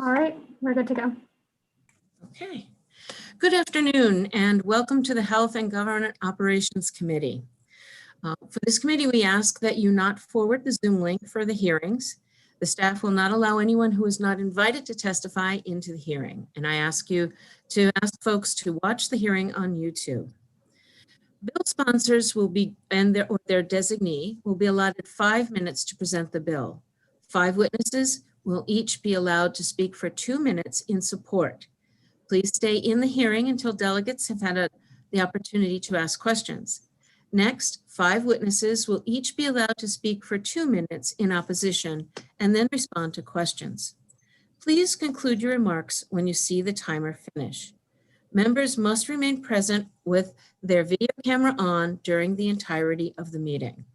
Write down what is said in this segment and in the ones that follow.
All right, we're good to go. Okay. Good afternoon and welcome to the Health and Government Operations Committee. For this committee, we ask that you not forward the Zoom link for the hearings. The staff will not allow anyone who is not invited to testify into the hearing. And I ask you to ask folks to watch the hearing on YouTube. Bill sponsors will be, and their designee will be allotted 5 minutes to present the bill. 5 witnesses will each be allowed to speak for 2 minutes in support. Please stay in the hearing until delegates have had the opportunity to ask questions. Next, 5 witnesses will each be allowed to speak for 2 minutes in opposition and then respond to questions. Please conclude your remarks when you see the timer finish. Members must remain present with their video camera on during the entirety of the meeting.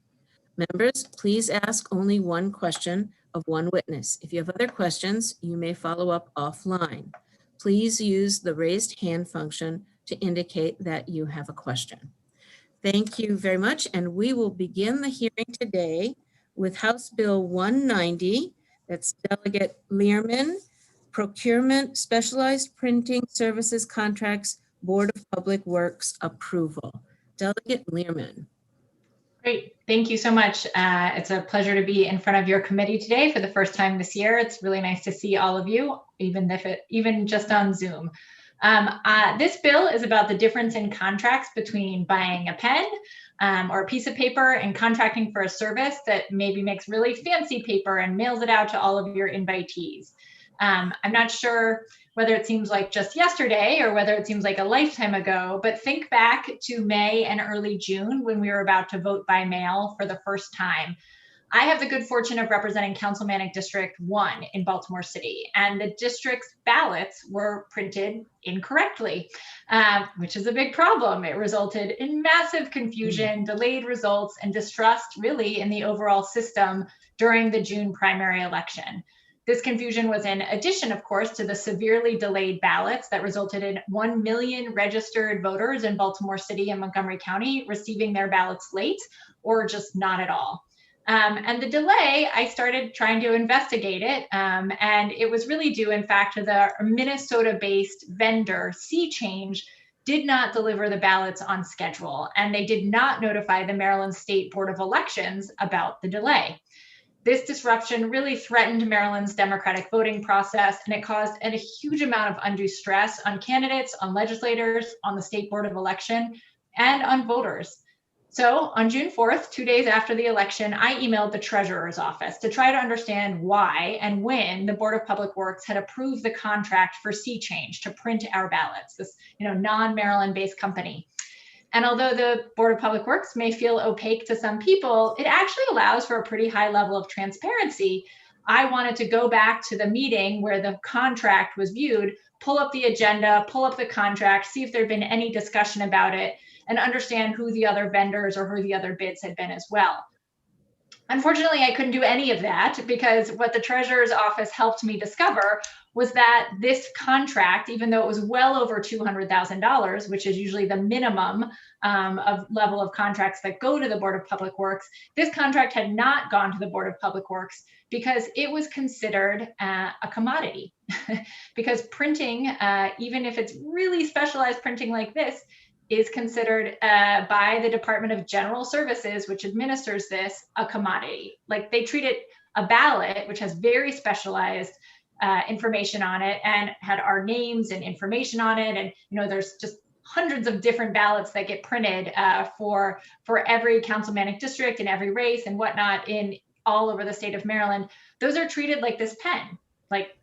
Members, please ask only one question of one witness. If you have other questions, you may follow up offline. Please use the raised hand function to indicate that you have a question. Thank you very much, and we will begin the hearing today with House Bill 190. That's Delegate Learman, Procurement, Specialized Printing Services Contracts, Board of Public Works Approval. Delegate Learman. Great, thank you so much. It's a pleasure to be in front of your committee today for the first time this year. It's really nice to see all of you, even just on Zoom. This bill is about the difference in contracts between buying a pen or a piece of paper and contracting for a service that maybe makes really fancy paper and mails it out to all of your invitees. I'm not sure whether it seems like just yesterday or whether it seems like a lifetime ago, but think back to May and early June when we were about to vote by mail for the first time. I have the good fortune of representing Councilmanic District 1 in Baltimore City, and the district's ballots were printed incorrectly, which is a big problem. It resulted in massive confusion, delayed results, and distrust really in the overall system during the June primary election. This confusion was in addition, of course, to the severely delayed ballots that resulted in 1 million registered voters in Baltimore City and Montgomery County receiving their ballots late or just not at all. And the delay, I started trying to investigate it, and it was really due, in fact, to the Minnesota-based vendor, C-Change, did not deliver the ballots on schedule, and they did not notify the Maryland State Board of Elections about the delay. This disruption really threatened Maryland's democratic voting process, and it caused a huge amount of undue stress on candidates, on legislators, on the State Board of Election, and on voters. So on June 4th, 2 days after the election, I emailed the Treasurer's office to try to understand why and when the Board of Public Works had approved the contract for C-Change to print our ballots, this non-Maryland-based company. And although the Board of Public Works may feel opaque to some people, it actually allows for a pretty high level of transparency. I wanted to go back to the meeting where the contract was viewed, pull up the agenda, pull up the contract, see if there'd been any discussion about it, and understand who the other vendors or who the other bids had been as well. Unfortunately, I couldn't do any of that because what the Treasurer's office helped me discover was that this contract, even though it was well over $200,000, which is usually the minimum of level of contracts that go to the Board of Public Works, this contract had not gone to the Board of Public Works because it was considered a commodity. Because printing, even if it's really specialized printing like this, is considered by the Department of General Services, which administers this, a commodity. Like they treat it a ballot, which has very specialized information on it and had our names and information on it. And there's just hundreds of different ballots that get printed for every councilmanic district and every race and whatnot in all over the state of Maryland. Those are treated like this pen, like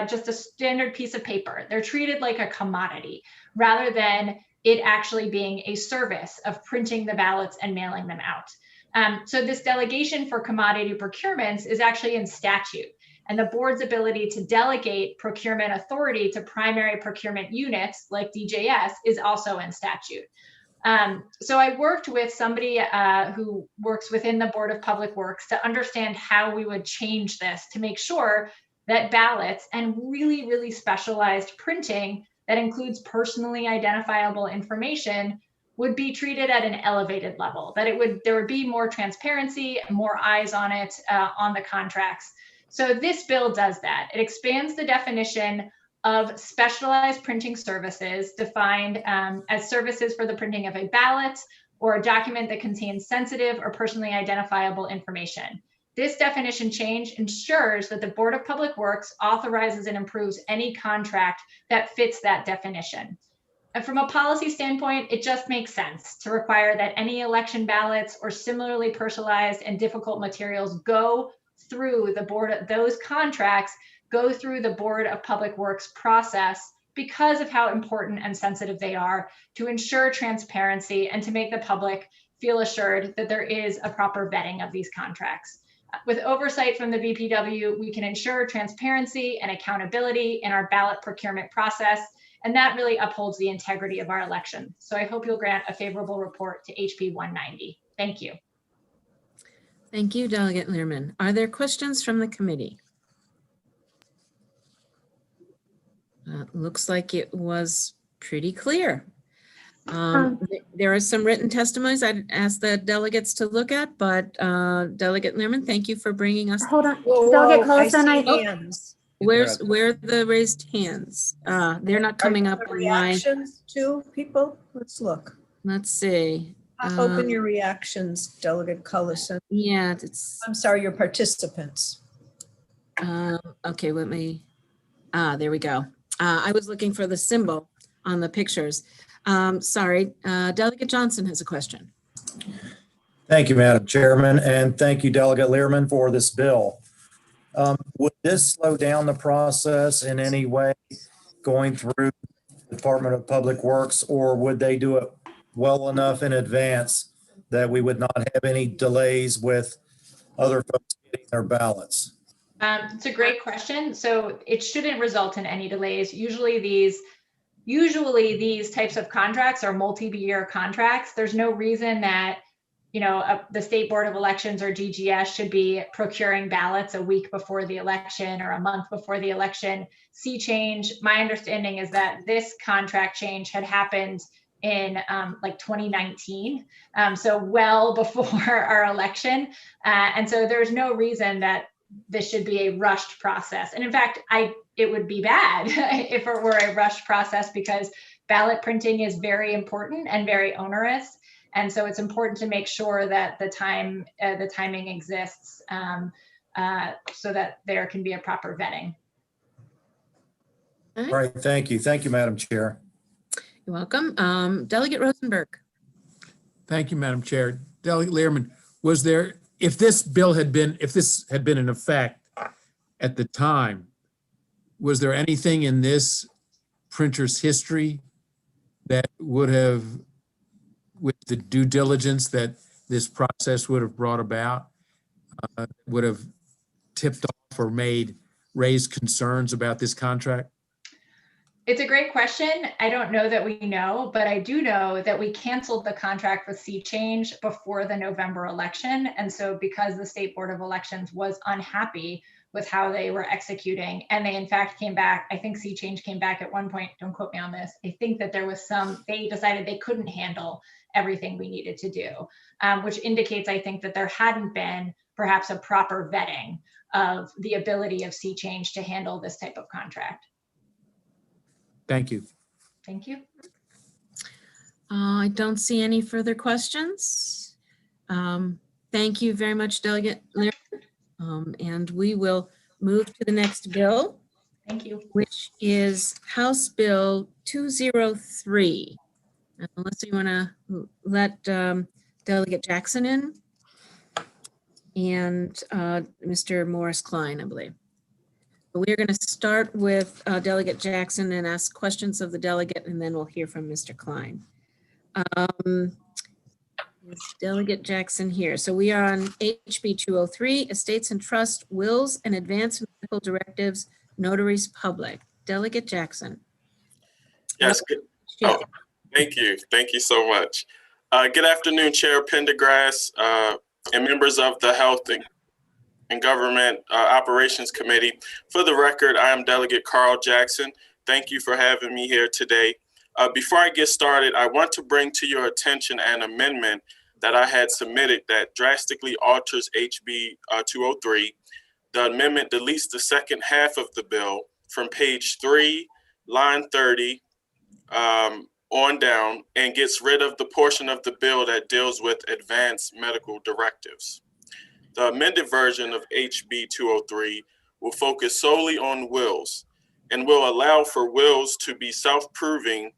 just a standard piece of paper. They're treated like a commodity rather than it actually being a service of printing the ballots and mailing them out. So this delegation for commodity procurements is actually in statute, and the board's ability to delegate procurement authority to primary procurement units like DJS is also in statute. So I worked with somebody who works within the Board of Public Works to understand how we would change this to make sure that ballots and really, really specialized printing that includes personally identifiable information would be treated at an elevated level, that there would be more transparency and more eyes on it on the contracts. So this bill does that. It expands the definition of specialized printing services defined as services for the printing of a ballot or a document that contains sensitive or personally identifiable information. This definition change ensures that the Board of Public Works authorizes and approves any contract that fits that definition. And from a policy standpoint, it just makes sense to require that any election ballots or similarly personalized and difficult materials go through the board, those contracts go through the Board of Public Works process because of how important and sensitive they are, to ensure transparency and to make the public feel assured that there is a proper vetting of these contracts. With oversight from the BPW, we can ensure transparency and accountability in our ballot procurement process, and that really upholds the integrity of our election. So I hope you'll grant a favorable report to HB 190. Thank you. Thank you, Delegate Learman. Are there questions from the committee? Looks like it was pretty clear. There are some written testimonies I'd ask the delegates to look at, but Delegate Learman, thank you for bringing us. Hold on, Whoa, Delegate whoa, I Collison, see hands. Where are the raised hands? They're not coming up Are on there my, reactions to people? Let's look. let's see. Open your reactions, Delegate Collison. Yeah, it's, I'm sorry, your participants. okay, let me, there we go. I was looking for the symbol on the pictures. Sorry, Delegate Johnson has a question. Thank you, Madam Chairman, and thank you, Delegate Learman, for this bill. Would this slow down the process in any way going through the Department of Public Works, or would they do it well enough in advance that we would not have any delays with other folks getting their ballots? It's a great question. So it shouldn't result in any delays. Usually these types of contracts are multi-year contracts. There's no reason that, you know, the State Board of Elections or DGS should be procuring ballots a week before the election or a month before the election. Sea change, my understanding is that this contract change had happened in like 2019, so well before our election. And so there's no reason that this should be a rushed process. And in fact, it would be bad if it were a rushed process, because ballot printing is very important and very onerous. And so it's important to make sure that the timing exists so that there can be a proper vetting. All right. All right, thank you. Thank you, Madam Chair. You're welcome. Delegate Rosenberg. Thank you, Madam Chair. Delegate Learman, was there, if this had been in effect at the time, was there anything in this printer's history that would have, with the due diligence that this process would have brought about, would have tipped off or raised concerns about this contract? It's a great question. I don't know that we know, but I do know that we canceled the contract with Sea Change before the November election. And so because the State Board of Elections was unhappy with how they were executing, and they in fact came back, I think Sea Change came back at one point, don't quote me on this, I think that there was they decided they couldn't handle everything we needed to do, which indicates, I think, that there hadn't been perhaps a proper vetting of the ability of Sea Change to handle this type of contract. Thank you. Thank you. I don't see any further questions. Thank you very much, Delegate Learman. And we will move to the next bill. Thank you. Which is House Bill 203. Unless you want to let Delegate Jackson in and Mr. Morris Klein, I believe. We're going to start with Delegate Jackson and ask questions of the delegate, and then we'll hear from Mr. Klein. Is Delegate Jackson here? So we are on HB 203, Estates and Trust, Wills and Advance Medical Directives, Notaries Public. Delegate Jackson. Yes. Oh, thank you. Thank you so much. Good afternoon, Chair Pendergrass and members of the Health and Government Operations Committee. For the record, I am Delegate Carl Jackson. Thank you for having me here today. Before I get started, I want to bring to your attention an amendment that I had submitted that drastically alters HB 203. the amendment deletes the second half of the bill from page 3, line 30 on down, and gets rid of the portion of the bill that deals with advanced medical directives. The amended version of HB 203 will focus solely on wills and will allow for wills to be self-proving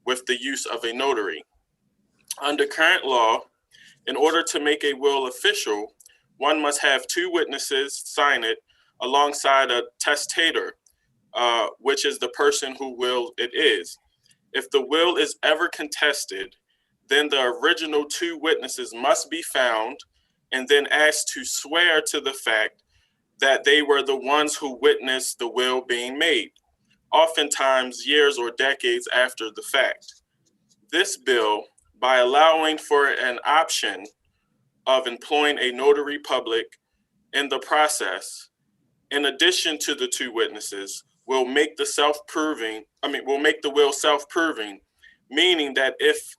with the use of a notary. Under current law, in order to make a will official, one must have 2 witnesses sign it alongside a testator, which is the person whose will it is. If the will is ever contested, then the original 2 witnesses must be found and then asked to swear to the fact that they were the ones who witnessed the will being made, oftentimes years or decades after the fact. This bill, by allowing for an option of employing a notary public in the process, in addition to the 2 witnesses, will make the will self-proving, meaning that if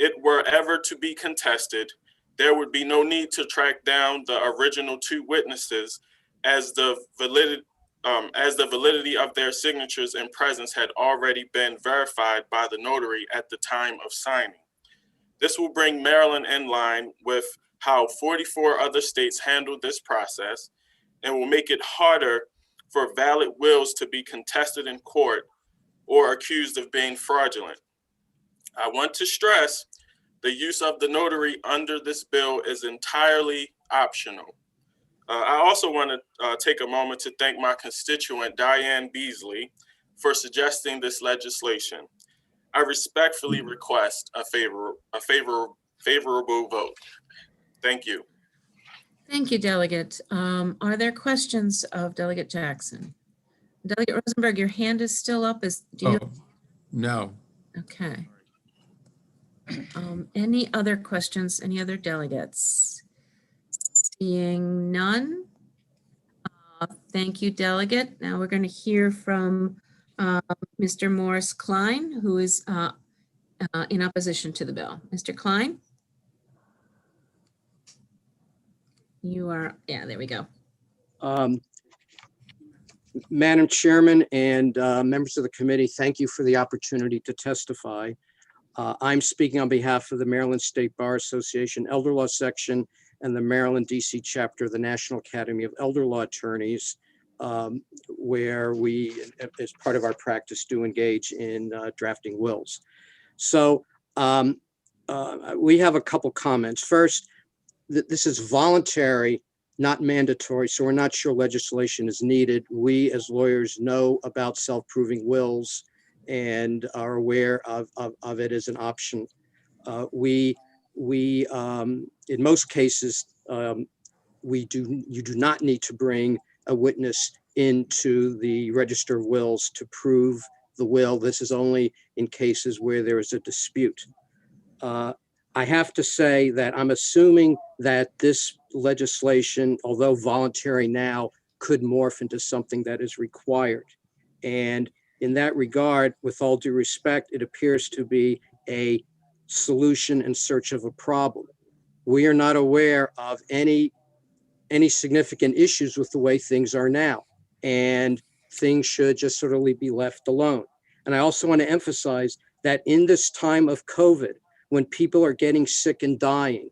it were ever to be contested, there would be no need to track down the original 2 witnesses, as the validity of their signatures and presence had already been verified by the notary at the time of signing. This will bring Maryland in line with how 44 other states handle this process, and will make it harder for valid wills to be contested in court or accused of being fraudulent. I want to stress the use of the notary under this bill is entirely optional. I also want to take a moment to thank my constituent, Diane Beasley, for suggesting this legislation. I respectfully request a favorable vote. Thank you. Thank you, Delegate. Are there questions of Delegate Jackson? Delegate Rosenberg, your hand is still up. Do you? Oh, no. Okay. Any other questions? Any other delegates? Seeing none. Thank you, Delegate. Now we're going to hear from Mr. Morris Klein, who is in opposition to the bill. Mr. Klein? You are, yeah, there we go. Madam Chairman and members of the committee, thank you for the opportunity to testify. I'm speaking on behalf of the Maryland State Bar Association Elder Law Section and the Maryland DC chapter of the National Academy of Elder Law Attorneys, where we, as part of our practice, do engage in drafting wills. So we have a couple comments. First, this is voluntary, not mandatory, so we're not sure legislation is needed. We as lawyers know about self-proving wills and are aware of it as an option. In most cases, you do not need to bring a witness into the Register of Wills to prove the will. This is only in cases where there is a dispute. I have to say that I'm assuming that this legislation, although voluntary now, could morph into something that is required. And in that regard, with all due respect, it appears to be a solution in search of a problem. We are not aware of any significant issues with the way things are now, and things should just sort of be left alone. And I also want to emphasize that in this time of COVID, when people are getting sick and dying,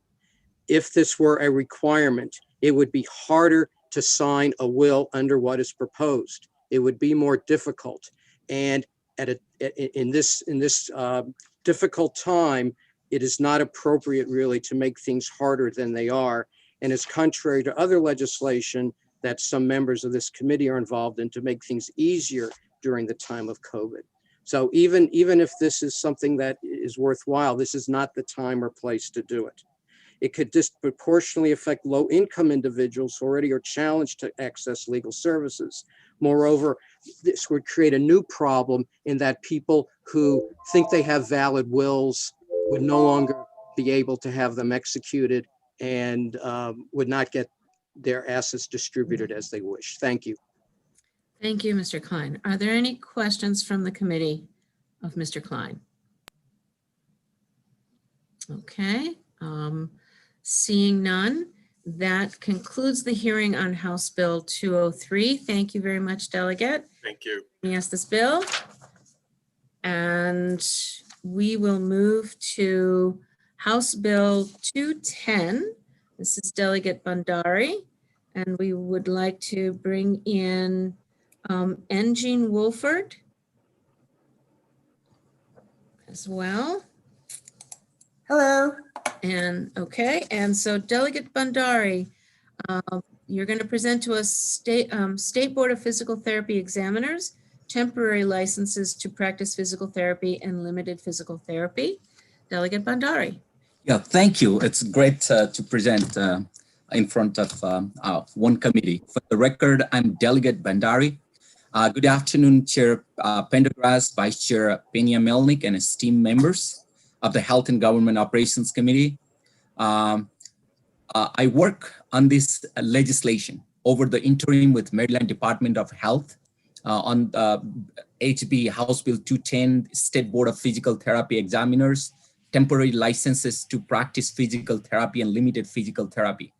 if this were a requirement, it would be harder to sign a will under what is proposed. It would be more difficult. And in this difficult time, it is not appropriate really to make things harder than they are. And it's contrary to other legislation that some members of this committee are involved in to make things easier during the time of COVID. So even if this is something that is worthwhile, this is not the time or place to do it. It could disproportionately affect low-income individuals who already are challenged to access legal services. Moreover, this would create a new problem in that people who think they have valid wills would no longer be able to have them executed and would not get their assets distributed as they wish. Thank you. Thank you, Mr. Klein. Are there any questions from the committee of Mr. Klein? Okay, seeing none. That concludes the hearing on House Bill 203. Thank you very much, Delegate. Thank you. Yes, this bill. And we will move to House Bill 210. This is Delegate Bandari. And we would like to bring in Engine Wolford as well. Hello. And okay, and so Delegate Bandari, you're going to present to us State Board of Physical Therapy examiners, temporary licenses to practice physical therapy and limited physical therapy. Delegate Bandari. Yeah, thank you. It's great to present in front of one committee. For the record, I'm Delegate Bandari. Good afternoon, Chair Pendergrass, Vice Chair Pena Melnick, and esteemed members of the Health and Government Operations Committee. I work on this legislation over the interim with Maryland Department of Health on HB House Bill 210, State Board of Physical Therapy examiners, temporary licenses to practice physical therapy and limited physical therapy.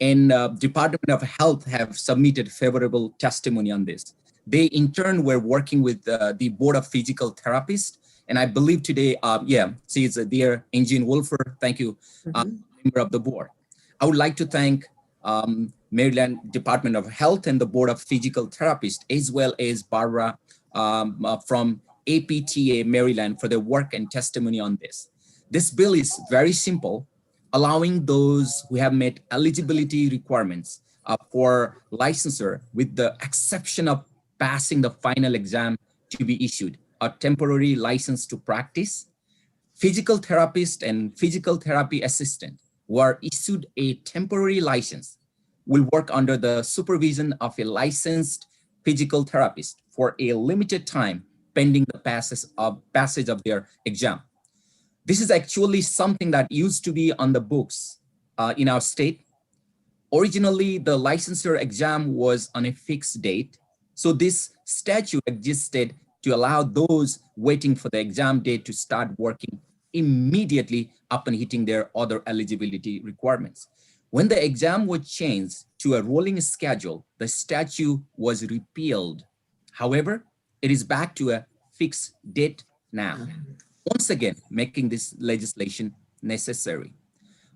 And Department of Health have submitted favorable testimony on this. They in turn were working with the Board of Physical Therapists. And I believe today, she is there, Engine Wolfer. Thank you, member of the board. I would like to thank Maryland Department of Health and the Board of Physical Therapists, as well as Barbara from APTA Maryland for their work and testimony on this. This bill is very simple, allowing those who have met eligibility requirements for licensure, with the exception of passing the final exam, to be issued a temporary license to practice. Physical therapist and physical therapy assistant who are issued a temporary license will work under the supervision of a licensed physical therapist for a limited time pending the passage of their exam. This is actually something that used to be on the books in our state. Originally, the licensure exam was on a fixed date. So this statute existed to allow those waiting for the exam date to start working immediately upon hitting their other eligibility requirements. When the exam was changed to a rolling schedule, the statute was repealed. However, it is back to a fixed date now, once again making this legislation necessary.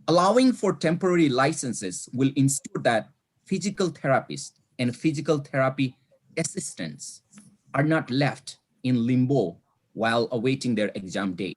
Allowing for temporary licenses will ensure that physical therapists and physical therapy assistants are not left in limbo while awaiting their exam date.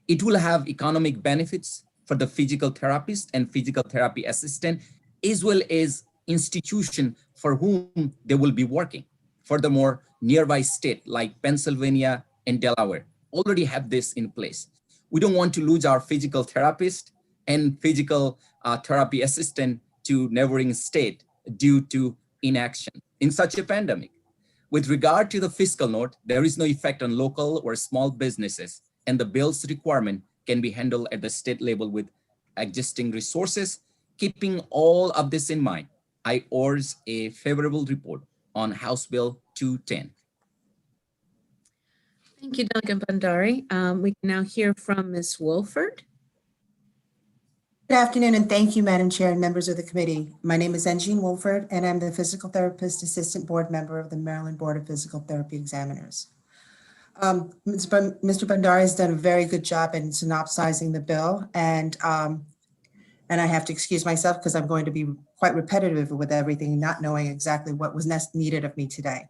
It will have economic benefits for the physical therapist and physical therapy assistant, as well as institution for whom they will be working. Furthermore, nearby states like Pennsylvania and Delaware already have this in place. We don't want to lose our physical therapist and physical therapy assistant to neighboring state due to inaction in such a pandemic. With regard to the fiscal note, there is no effect on local or small businesses, and the bill's requirement can be handled at the state level with existing resources. Keeping all of this in mind, I urge a favorable report on House Bill 210. Thank you, Delegate Bandari. We can now hear from Ms. Wolford. Good afternoon, and thank you, Madam Chair and members of the committee. My name is Engine Wolford, and I'm the Physical Therapist Assistant Board Member of the Maryland Board of Physical Therapy Examiners. Mr. Bandari has done a very good job in synopsizing the bill, and I have to excuse myself because I'm going to be quite repetitive with everything, not knowing exactly what was needed of me today.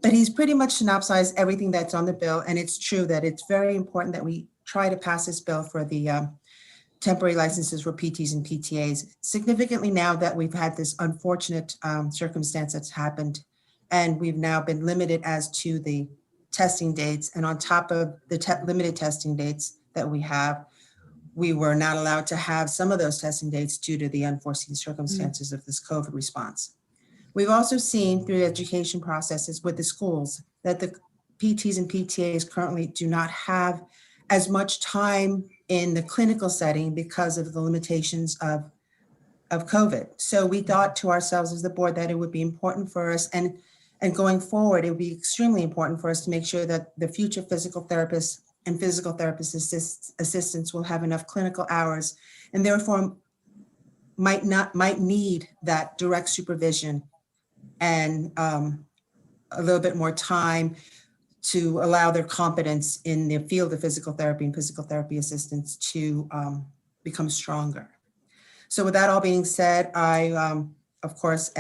But he's pretty much synopsized everything that's on the bill, and it's true that it's very important that we try to pass this bill for the temporary licenses for PTs and PTAs. Significantly now that we've had this unfortunate circumstance that's happened, and we've now been limited as to the testing dates, and on top of the limited testing dates that we have, we were not allowed to have some of those testing dates due to the unforeseen circumstances of this COVID response. We've also seen through education processes with the schools that the PTs and PTAs currently do not have as much time in the clinical setting because of the limitations of COVID. So we thought to ourselves as the board that it would be important for us, and going forward, it would be extremely important for us to make sure that the future physical therapists and physical therapist assistants will have enough clinical hours, and therefore might need that direct supervision and a little bit more time to allow their competence in the field of physical therapy and physical therapy assistants to become stronger. So with that all being said, I, of course,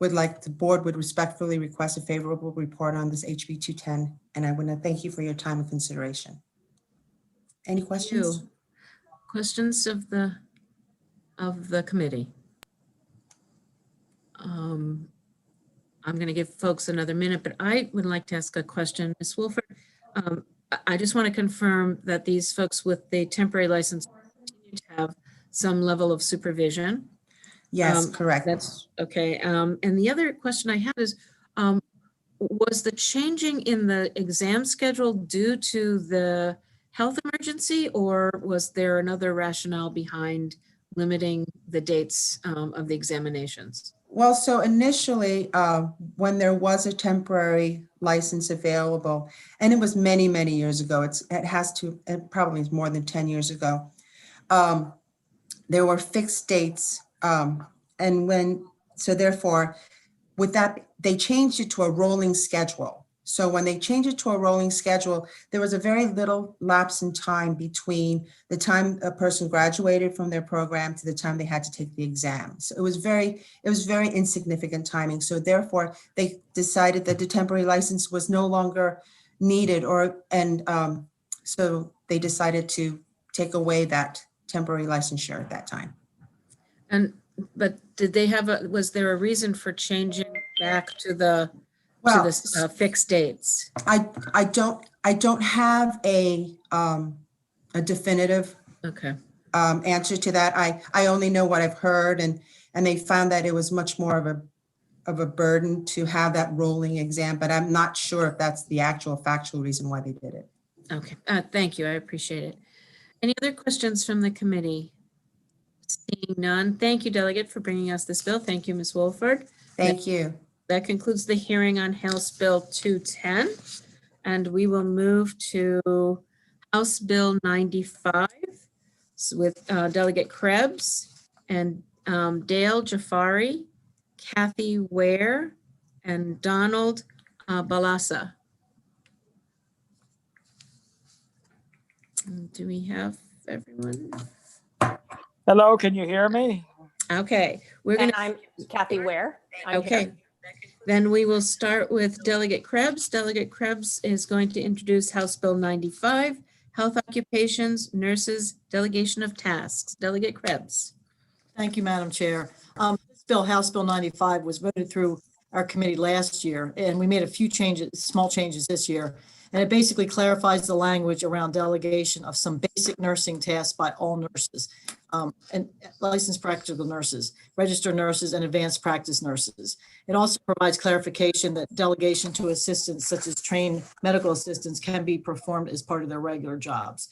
would like the board would respectfully request a favorable report on this HB 210. And I want to thank you for your time and consideration. Any questions? Questions of the committee? I'm going to give folks another minute, but I would like to ask a question. Ms. Wolford, I just want to confirm that these folks with the temporary license continue to have some level of supervision. Yes, correct. That's okay. And the other question I had is, was the changing in the exam schedule due to the health emergency, or was there another rationale behind limiting the dates of the examinations? Well, so initially, when there was a temporary license available, and it was many, many years ago, it probably is more than 10 years ago, there were fixed dates. So therefore, with that, they changed it to a rolling schedule. So when they changed it to a rolling schedule, there was a very little lapse in time between the time a person graduated from their program to the time they had to take the exam. So it was very insignificant timing. So therefore, they decided that the temporary license was no longer needed, so they decided to take away that temporary licensure at that time. But did they was there a reason for changing back to the fixed dates? I don't have a definitive answer to that. I only know what I've heard, and they found that it was much more of a burden to have that rolling exam, but I'm not sure if that's the actual factual reason why they did it. Okay, thank you. I appreciate it. Any other questions from the committee? Seeing none. Thank you, Delegate, for bringing us this bill. Thank you, Ms. Wolford. Thank you. That concludes the hearing on House Bill 210, and we will move to House Bill 95 with Delegate Krebs and Dale Jafari, Kathy Ware, and Donald Balassa. Do we have everyone? Hello, can you hear me? Okay, we're going to. I'm Kathy Ware. Okay. Here. Then we will start with Delegate Krebs. Delegate Krebs is going to introduce House Bill 95, Health Occupations, Nurses, Delegation of Tasks. Delegate Krebs. Thank you, Madam Chair. This bill, House Bill 95, was voted through our committee last year, and we made a few changes, small changes this year. And it basically clarifies the language around delegation of some basic nursing tasks by all nurses, and licensed practical nurses, registered nurses, and advanced practice nurses. It also provides clarification that delegation to assistants such as trained medical assistants can be performed as part of their regular jobs.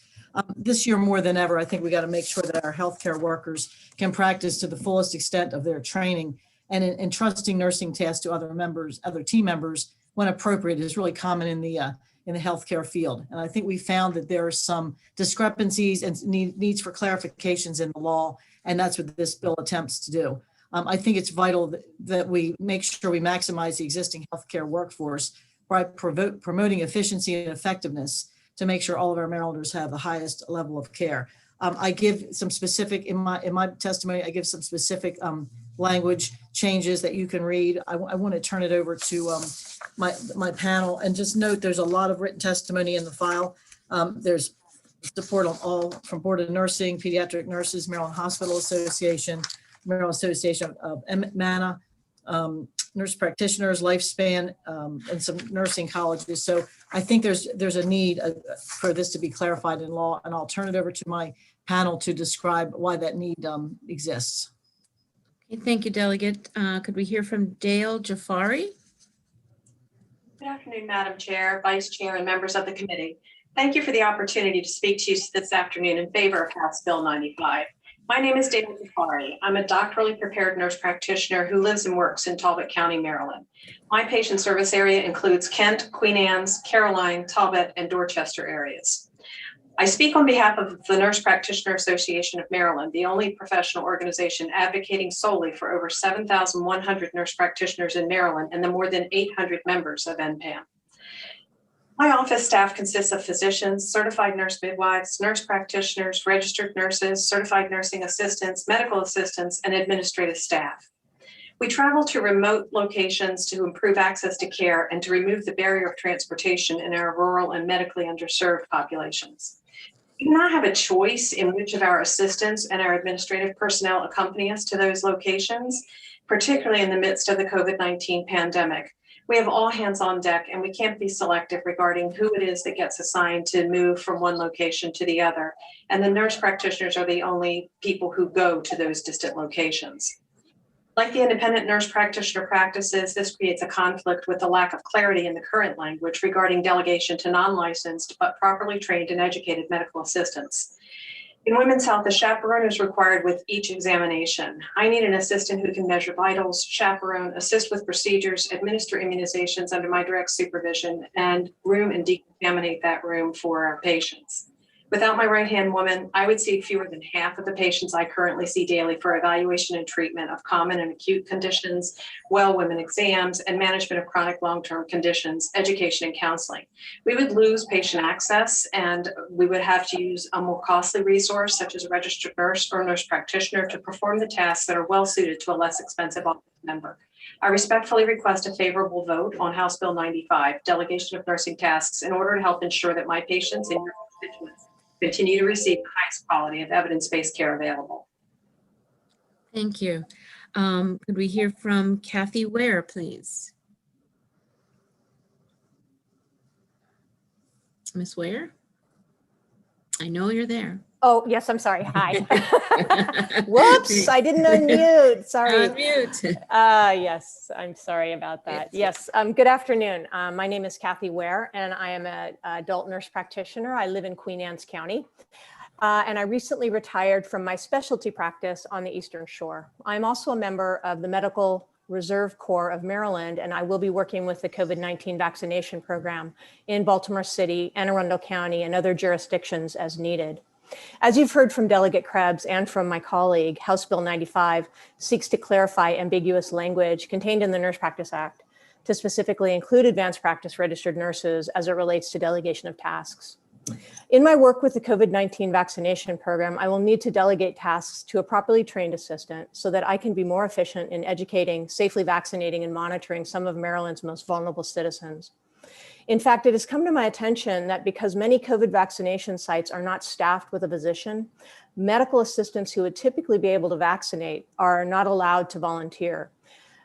This year more than ever, I think we got to make sure that our healthcare workers can practice to the fullest extent of their training, and entrusting nursing tasks to other team members when appropriate is really common in the healthcare field. And I think we found that there are some discrepancies and needs for clarifications in the law, and that's what this bill attempts to do. I think it's vital that we make sure we maximize the existing healthcare workforce by promoting efficiency and effectiveness to make sure all of our Marylanders have the highest level of care. I give some specific, in my testimony, I give some specific language changes that you can read. I want to turn it over to my panel and just note there's a lot of written testimony in the file. There's support on all from Board of Nursing, Pediatric Nurses, Maryland Hospital Association, Maryland Association of MANA, nurse practitioners, Lifespan, and some nursing colleges. So I think there's a need for this to be clarified in law, and I'll turn it over to my panel to describe why that need exists. Okay, thank you, Delegate. Could we hear from Dale Jafari? Good afternoon, Madam Chair, Vice Chair, and members of the committee. Thank you for the opportunity to speak to you this afternoon in favor of House Bill 95. My name is Dale Jafari. I'm a doctorally prepared nurse practitioner who lives and works in Talbot County, Maryland. My patient service area includes Kent, Queen Anne's, Caroline, Talbot, and Dorchester areas. I speak on behalf of the Nurse Practitioner Association of Maryland, the only professional organization advocating solely for over 7,100 nurse practitioners in Maryland and the more than 800 members of NPAM. My office staff consists of physicians, certified nurse midwives, nurse practitioners, registered nurses, certified nursing assistants, medical assistants, and administrative staff. We travel to remote locations to improve access to care and to remove the barrier of transportation in our rural and medically underserved populations. We do not have a choice in which of our assistants and our administrative personnel accompany us to those locations, particularly in the midst of the COVID-19 pandemic. We have all hands on deck, and we can't be selective regarding who it is that gets assigned to move from one location to the other. And the nurse practitioners are the only people who go to those distant locations. Like the independent nurse practitioner practices, this creates a conflict with the lack of clarity in the current language regarding delegation to non-licensed but properly trained and educated medical assistants. In women's health, a chaperone is required with each examination. I need an assistant who can measure vitals, chaperone, assist with procedures, administer immunizations under my direct supervision, and room and decontaminate that room for our patients. Without my right-hand woman, I would see fewer than half of the patients I currently see daily for evaluation and treatment of common and acute conditions, well women exams, and management of chronic long-term conditions, education and counseling. We would lose patient access, and we would have to use a more costly resource such as a registered nurse or nurse practitioner to perform the tasks that are well suited to a less expensive office member. I respectfully request a favorable vote on House Bill 95, delegation of nursing tasks, in order to help ensure that my patients and your constituents continue to receive the highest quality of evidence-based care available. Thank you. Could we hear from Kathy Ware, please? Ms. Ware? I know you're there. Oh, yes, I'm sorry. Hi. Whoops, I didn't unmute. Sorry. Unmute. Yes, I'm sorry about that. Yes, good afternoon. My name is Kathy Ware, and I am an adult nurse practitioner. I live in Queen Anne's County, and I recently retired from my specialty practice on the Eastern Shore. I'm also a member of the Medical Reserve Corps of Maryland, and I will be working with the COVID-19 vaccination program in Baltimore City, Anne Arundel County, and other jurisdictions as needed. As you've heard from Delegate Krebs and from my colleague, House Bill 95 seeks to clarify ambiguous language contained in the Nurse Practice Act to specifically include advanced practice registered nurses as it relates to delegation of tasks. In my work with the COVID-19 vaccination program, I will need to delegate tasks to a properly trained assistant so that I can be more efficient in educating, safely vaccinating, and monitoring some of Maryland's most vulnerable citizens. In fact, it has come to my attention that because many COVID vaccination sites are not staffed with a physician, medical assistants who would typically be able to vaccinate are not allowed to volunteer.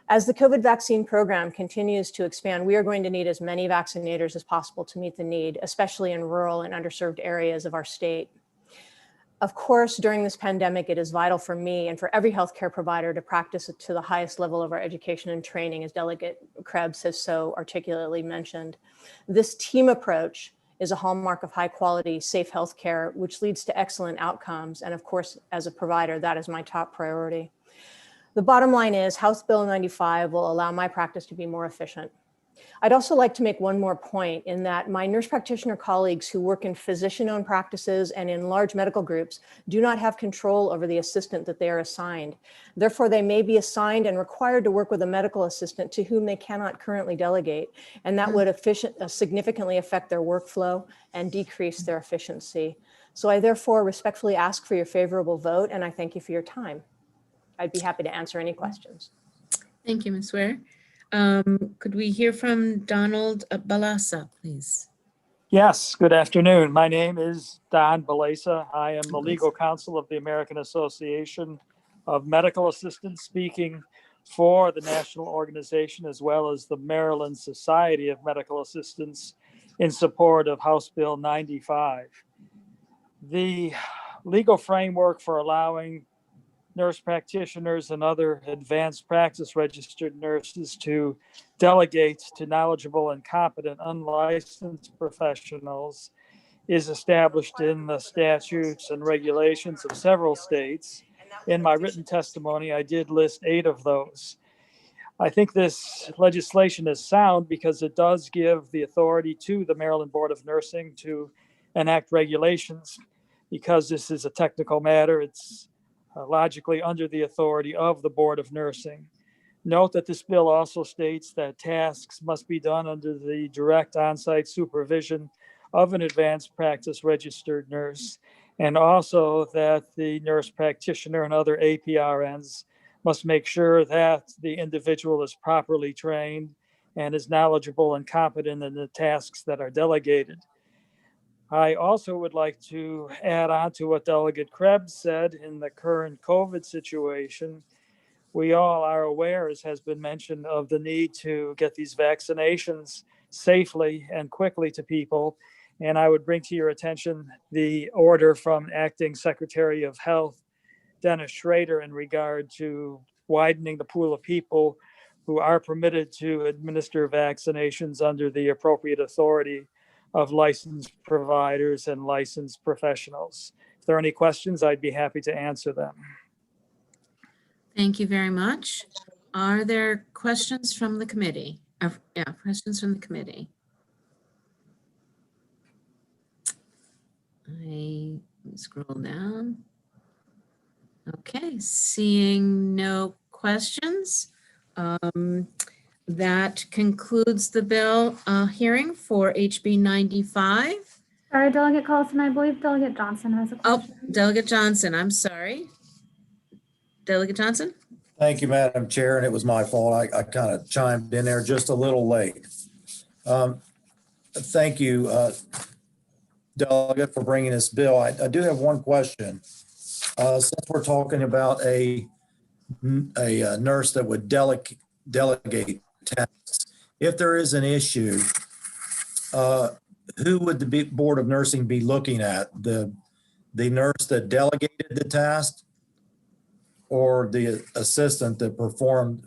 As the COVID vaccine program continues to expand, we are going to need as many vaccinators as possible to meet the need, especially in rural and underserved areas of our state. Of course, during this pandemic, it is vital for me and for every healthcare provider to practice to the highest level of our education and training, as Delegate Krebs has so articulately mentioned. This team approach is a hallmark of high quality, safe healthcare, which leads to excellent outcomes. And of course, as a provider, that is my top priority. The bottom line is House Bill 95 will allow my practice to be more efficient. I'd also like to make one more point in that my nurse practitioner colleagues who work in physician-owned practices and in large medical groups do not have control over the assistant that they are assigned. Therefore, they may be assigned and required to work with a medical assistant to whom they cannot currently delegate, and that would significantly affect their workflow and decrease their efficiency. So I therefore respectfully ask for your favorable vote, and I thank you for your time. I'd be happy to answer any questions. Thank you, Ms. Ware. Could we hear from Donald Balasa, please? Yes, good afternoon. My name is Don Balasa. I am the legal counsel of the American Association of Medical Assistants, speaking for the national organization as well as the Maryland Society of Medical Assistants in support of House Bill 95. The legal framework for allowing nurse practitioners and other advanced practice registered nurses to delegate to knowledgeable and competent unlicensed professionals is established in the statutes and regulations of several states. In my written testimony, I did list 8 of those. I think this legislation is sound because it does give the authority to the Maryland Board of Nursing to enact regulations. Because this is a technical matter, it's logically under the authority of the Board of Nursing. Note that this bill also states that tasks must be done under the direct on-site supervision of an advanced practice registered nurse, and also that the nurse practitioner and other APRNs must make sure that the individual is properly trained and is knowledgeable and competent in the tasks that are delegated. I also would like to add on to what Delegate Krebs said. In the current COVID situation, we all are aware, as has been mentioned, of the need to get these vaccinations safely and quickly to people. And I would bring to your attention the order from Acting Secretary of Health, Dennis Schrader, in regard to widening the pool of people who are permitted to administer vaccinations under the appropriate authority of licensed providers and licensed professionals. If there are any questions, I'd be happy to answer them. Thank you very much. Are there questions from the committee? Yeah, questions from the committee. I scroll down. Okay, seeing no questions. That concludes the bill hearing for HB 95. Sorry, Delegate Collison, I believe Delegate Johnson has a question. Oh, Delegate Johnson, I'm sorry. Delegate Johnson? Thank you, Madam Chair, and it was my fault. I kind of chimed in there just a little late. Thank you, Delegate, for bringing this bill. I do have one question. Since we're talking about a nurse that would delegate tasks, if there is an issue, who would the Board of Nursing be looking at? The nurse that delegated the task, or the assistant that performed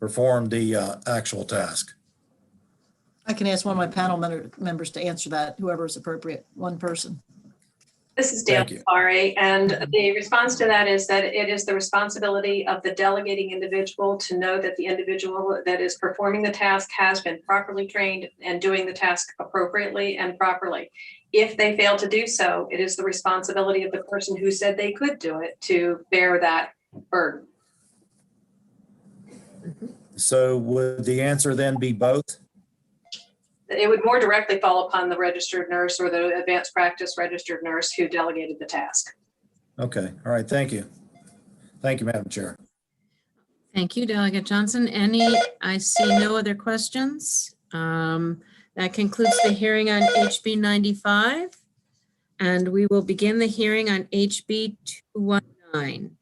the actual task? I can ask one of my panel members to answer that, whoever is appropriate, one person. This is Dan Safari, and the response to that is that it is the responsibility of the delegating individual to know that the individual that is performing the task has been properly trained and doing the task appropriately and properly. If they fail to do so, it is the responsibility of the person who said they could do it to bear that burden. So would the answer then be both? It would more directly fall upon the registered nurse or the advanced practice registered nurse who delegated the task. Okay, all right, thank you. Thank you, Madam Chair. Thank you, Delegate Johnson. I see no other questions. That concludes the hearing on HB 95, and we will begin the hearing on HB 219.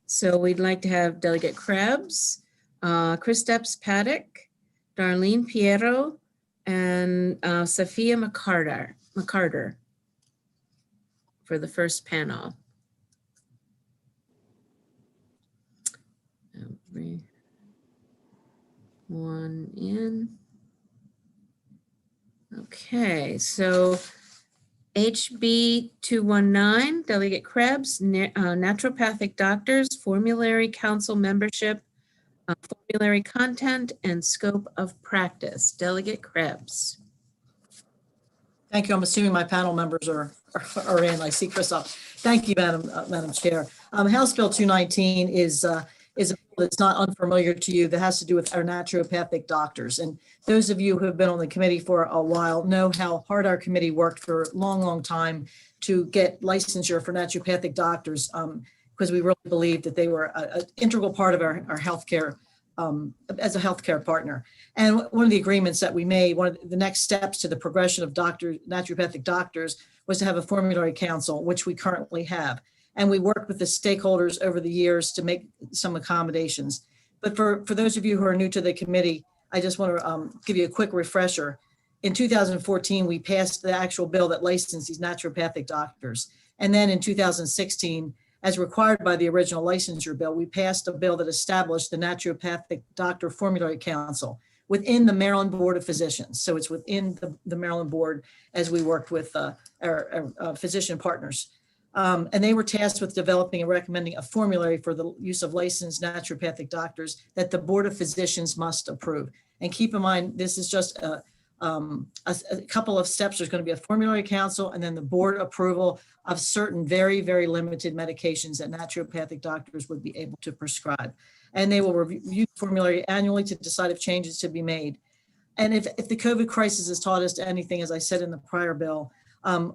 So we'd like to have Delegate Krebs, Kristaps Paddock, Darlene Piero, and Sophia McCarter for the first panel. Bring one in. Okay, so HB 219, Delegate Krebs, naturopathic doctors, formulary council membership, formulary content and scope of practice. Delegate Krebs. Thank you. I'm assuming my panel members are in. I see Chris up. Thank you, Madam Chair. House Bill 219 is a bill that's not unfamiliar to you, that has to do with our naturopathic doctors. And those of you who have been on the committee for a while know how hard our committee worked for a long, long time to get licensure for naturopathic doctors, because we really believed that they were an integral part of our healthcare as a healthcare partner. And one of the agreements that we made, one of the next steps to the progression of naturopathic doctors, was to have a formulary council, which we currently have. And we worked with the stakeholders over the years to make some accommodations. But for those of you who are new to the committee, I just want to give you a quick refresher. In 2014, we passed the actual bill that licensed these naturopathic doctors. And then in 2016, as required by the original licensure bill, we passed a bill that established the Naturopathic Doctor Formulary Council within the Maryland Board of Physicians. So it's within the Maryland Board as we worked with our physician partners. And they were tasked with developing and recommending a formulary for the use of licensed naturopathic doctors that the Board of Physicians must approve. And keep in mind, this is just a a couple of steps. There's going to be a formulary council and then the board approval of certain very, very limited medications that naturopathic doctors would be able to prescribe. And they will review the formulary annually to decide if changes to be made. And if the COVID crisis has taught us anything, as I said in the prior bill,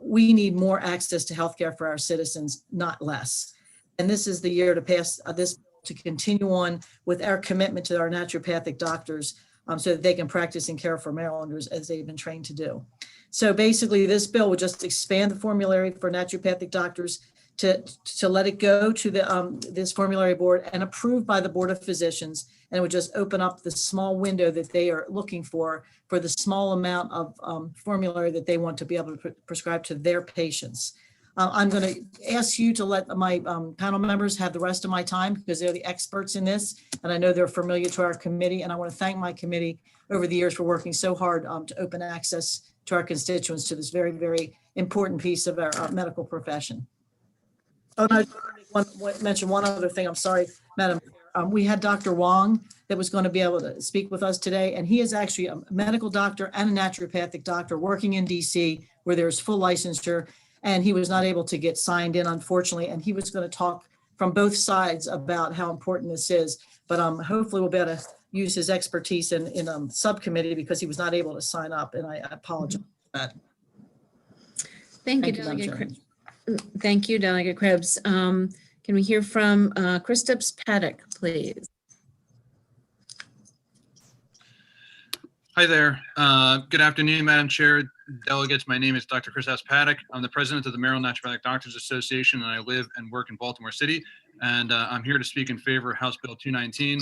we need more access to healthcare for our citizens, not less. And this is the year to pass this bill to continue on with our commitment to our naturopathic doctors so that they can practice and care for Marylanders as they've been trained to do. So basically, this bill would just expand the formulary for naturopathic doctors to let it go to the this formulary board and approved by the Board of Physicians. And it would just open up the small window that they are looking for the small amount of formulary that they want to be able to prescribe to their patients. I'm going to ask you to let my panel members have the rest of my time because they're the experts in this. And I know they're familiar to our committee. And I want to thank my committee over the years for working so hard to open access to our constituents to this very, very important piece of our medical profession. Oh, no, I want to mention one other thing. I'm sorry, Madam. We had Dr. Wong that was going to be able to speak with us today. And he is actually a medical doctor and a naturopathic doctor working in DC where there's full licensure. And he was not able to get signed in, unfortunately. And he was going to talk from both sides about how important this is. But hopefully we'll be able to use his expertise in subcommittee because he was not able to sign up. And I apologize for that. Thank you, Delegate Krebs. Thank you, Delegate Krebs. Can we hear from Kristaps Paddock, please? Hi there. Good afternoon, Madam Chair, delegates. My name is Dr. Kristaps Paddock. I'm the president of the Maryland Naturopathic Doctors Association, and I live and work in Baltimore City. And I'm here to speak in favor of House Bill 219.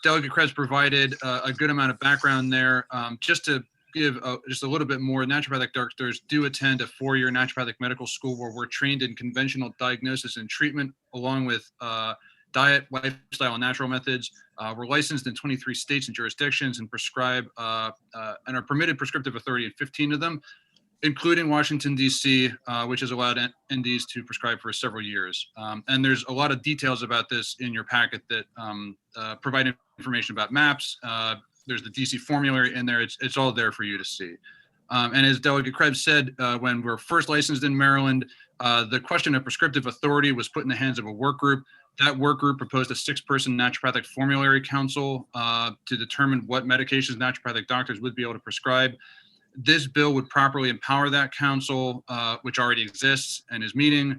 Delegate Krebs provided a good amount of background there. Just to give just a little bit more, naturopathic doctors do attend a 4-year naturopathic medical school where we're trained in conventional diagnosis and treatment, along with diet, lifestyle, and natural methods. We're licensed in 23 states and jurisdictions and prescribe and are permitted prescriptive authority in 15 of them, including Washington, D.C., which has allowed NDs to prescribe for several years. And there's a lot of details about this in your packet that provide information about maps. There's the DC formulary in there. It's all there for you to see. And as Delegate Krebs said, when we're first licensed in Maryland, the question of prescriptive authority was put in the hands of a work group. That work group proposed a 6-person naturopathic formulary council to determine what medications naturopathic doctors would be able to prescribe. This bill would properly empower that council, which already exists and is meeting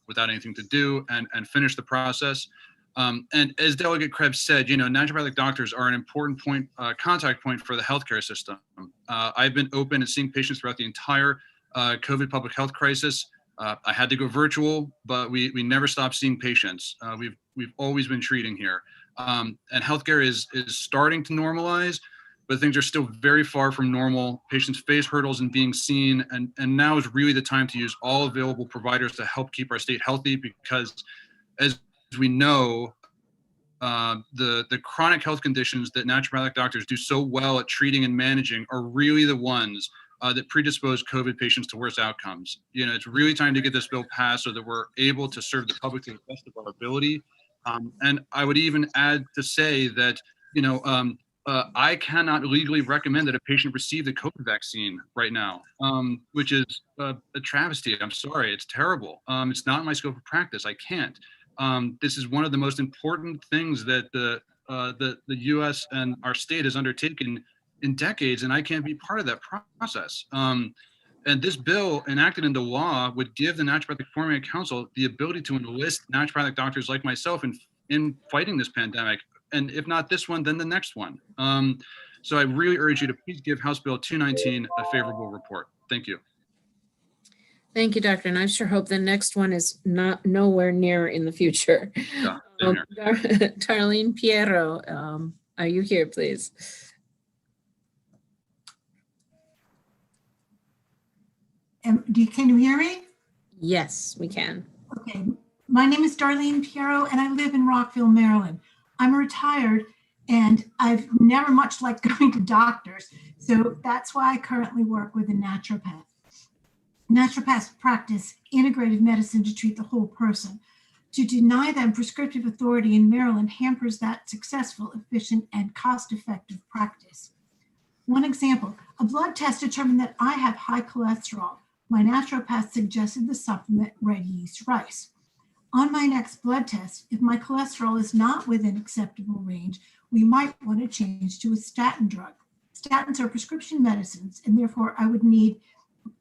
without anything to do, and finish the process. And as Delegate Krebs said, naturopathic doctors are an important contact point for the healthcare system. I've been open and seeing patients throughout the entire COVID public health crisis. I had to go virtual, but we never stopped seeing patients. We've always been treating here. And healthcare is starting to normalize, but things are still very far from normal. Patients face hurdles in being seen, and now is really the time to use all available providers to help keep our state healthy, because as we know, the chronic health conditions that naturopathic doctors do so well at treating and managing are really the ones that predispose COVID patients to worse outcomes. It's really time to get this bill passed so that we're able to serve the public to the best of our ability. And I would even add to say that, I cannot legally recommend that a patient receive the COVID vaccine right now, which is a travesty. I'm sorry, it's terrible. It's not in my scope of practice. I can't. This is one of the most important things that the U.S. and our state has undertaken in decades, and I can't be part of that process. And this bill enacted into law would give the Naturopathic Formulary Council the ability to enlist naturopathic doctors like myself in fighting this pandemic. And if not this one, then the next one. So I really urge you to please give House Bill 219 a favorable report. Thank you. Thank you, Doctor. And I sure hope the next one is nowhere near in the future. Yeah, Darlene Piero, are you here, please? Can you hear me? Yes, we can. Okay. My name is Darlene Piero, and I live in Rockville, Maryland. I'm retired, and I've never much liked going to doctors, so that's why I currently work with a naturopath. Naturopaths practice integrative medicine to treat the whole person. To deny them prescriptive authority in Maryland hampers that successful, efficient, and cost-effective practice. One example, a blood test determined that I have high cholesterol. My naturopath suggested the supplement red yeast rice. On my next blood test, if my cholesterol is not within acceptable range, we might want to change to a statin drug. Statins are prescription medicines, and therefore I would need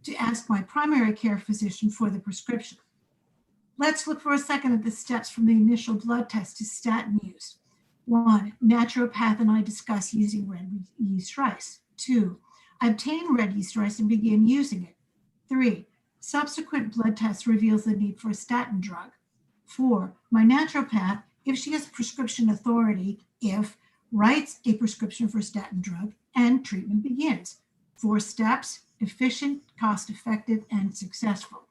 to ask my primary care physician for the prescription. Let's look for a second at the steps from the initial blood test to statin use. 1, naturopath and I discuss using red yeast rice. 2, I obtain red yeast rice and begin using it. 3, subsequent blood test reveals the need for a statin drug. 4, my naturopath, if she has prescription authority, writes a prescription for statin drug and treatment begins. 4 steps, efficient, cost-effective, and successful.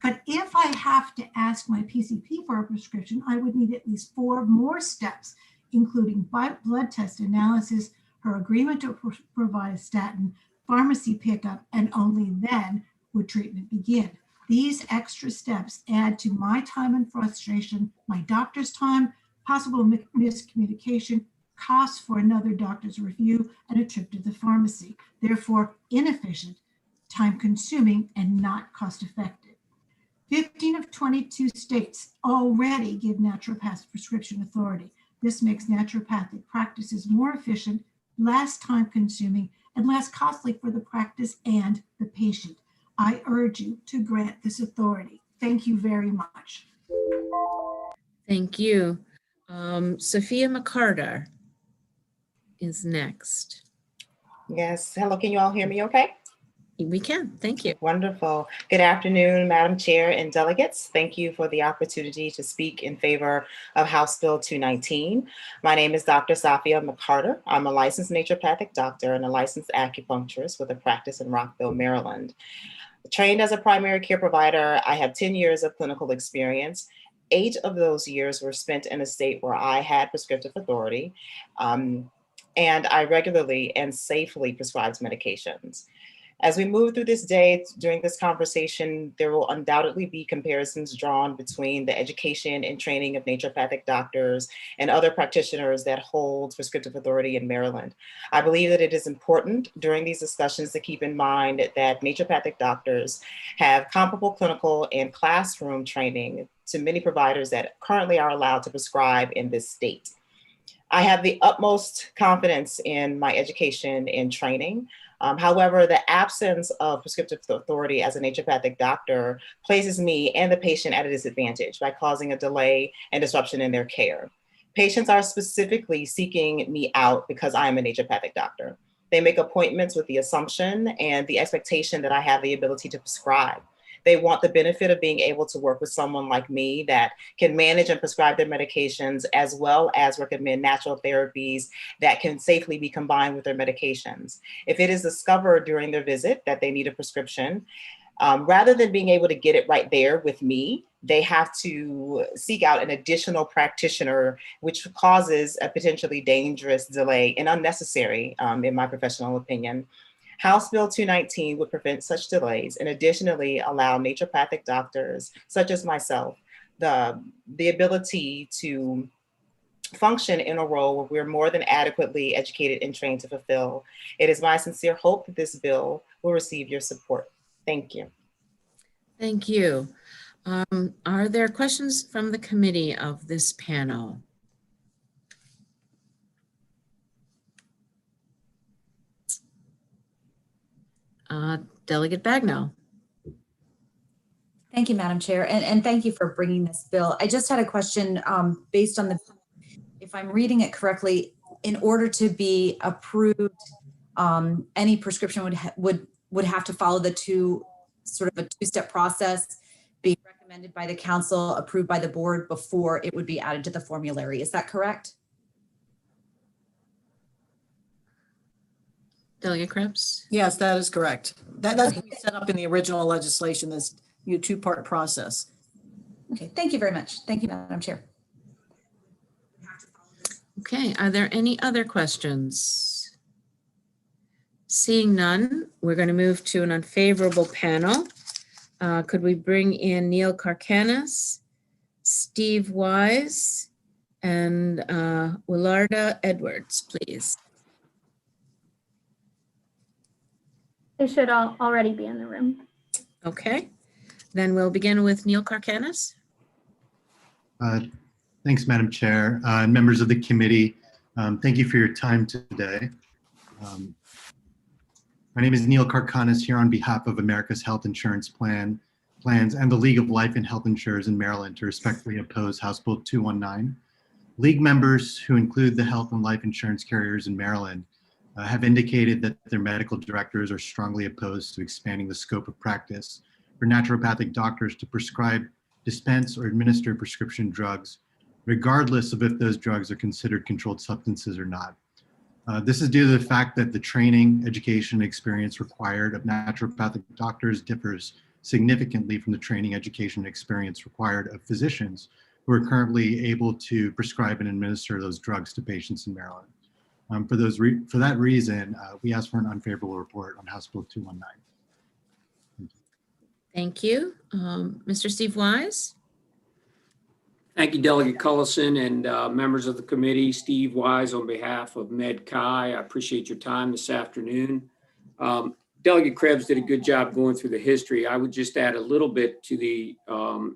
But if I have to ask my PCP for a prescription, I would need at least 4 more steps, including blood test analysis, her agreement to provide a statin, pharmacy pickup, and only then would treatment begin. These extra steps add to my time and frustration, my doctor's time, possible miscommunication, costs for another doctor's review, and a trip to the pharmacy. Therefore, inefficient, time-consuming, and not cost-effective. 15 of 22 states already give naturopaths prescription authority. This makes naturopathic practices more efficient, less time-consuming, and less costly for the practice and the patient. I urge you to grant this authority. Thank you very much. Thank you. Sophia McCarter is next. Yes. Hello, can you all hear me okay? We can. Thank you. Wonderful. Good afternoon, Madam Chair and delegates. Thank you for the opportunity to speak in favor of House Bill 219. My name is Dr. Sophia McCarter. I'm a licensed naturopathic doctor and a licensed acupuncturist with a practice in Rockville, Maryland. Trained as a primary care provider, I have 10 years of clinical experience. 8 of those years were spent in a state where I had prescriptive authority, and I regularly and safely prescribed medications. As we move through this day, during this conversation, there will undoubtedly be comparisons drawn between the education and training of naturopathic doctors and other practitioners that hold prescriptive authority in Maryland. I believe that it is important during these discussions to keep in mind that naturopathic doctors have comparable clinical and classroom training to many providers that currently are allowed to prescribe in this state. I have the utmost confidence in my education and training. However, the absence of prescriptive authority as a naturopathic doctor places me and the patient at a disadvantage by causing a delay and disruption in their care. Patients are specifically seeking me out because I am a naturopathic doctor. They make appointments with the assumption and the expectation that I have the ability to prescribe. They want the benefit of being able to work with someone like me that can manage and prescribe their medications, as well as recommend natural therapies that can safely be combined with their medications. If it is discovered during their visit that they need a prescription, rather than being able to get it right there with me, they have to seek out an additional practitioner, which causes a potentially dangerous delay and unnecessary, in my professional opinion. House Bill 219 would prevent such delays and additionally allow naturopathic doctors, such as myself, the ability to function in a role where we're more than adequately educated and trained to fulfill. It is my sincere hope that this bill will receive your support. Thank you. Thank you. Are there questions from the committee of this panel? Delegate Bagnall. Thank you, Madam Chair, and thank you for bringing this bill. I just had a question based on if I'm reading it correctly, in order to be approved, any prescription would have to follow the sort of a two-step process, be recommended by the council, approved by the board before it would be added to the formulary. Is that correct? Delegate Krebs? Yes, that is correct. That's what we set up in the original legislation, this two-part process. Okay, thank you very much. Thank you, Madam Chair. Okay, are there any other questions? Seeing none, we're going to move to an unfavorable panel. Could we bring in Neil Karkanis, Steve Wise, and Willarda Edwards, please? They should all already be in the room. Okay, then we'll begin with Neil Karkanis. Thanks, Madam Chair, and members of the committee. Thank you for your time today. My name is Neil Karkanis here on behalf of America's Health Insurance Plans and the League of Life and Health Insurers in Maryland to respectfully oppose House Bill 219. League members, who include the health and life insurance carriers in Maryland, have indicated that their medical directors are strongly opposed to expanding the scope of practice for naturopathic doctors to prescribe, dispense, or administer prescription drugs, regardless of if those drugs are considered controlled substances or not. This is due to the fact that the training, education, and experience required of naturopathic doctors differs significantly from the training, education, and experience required of physicians who are currently able to prescribe and administer those drugs to patients in Maryland. For that reason, we ask for an unfavorable report on House Bill 219. Thank you. Mr. Steve Wise? Thank you, Delegate Cullison and members of the committee. Steve Wise on behalf of MedChi. I appreciate your time this afternoon. Delegate Krebs did a good job going through the history. I would just add a little bit to the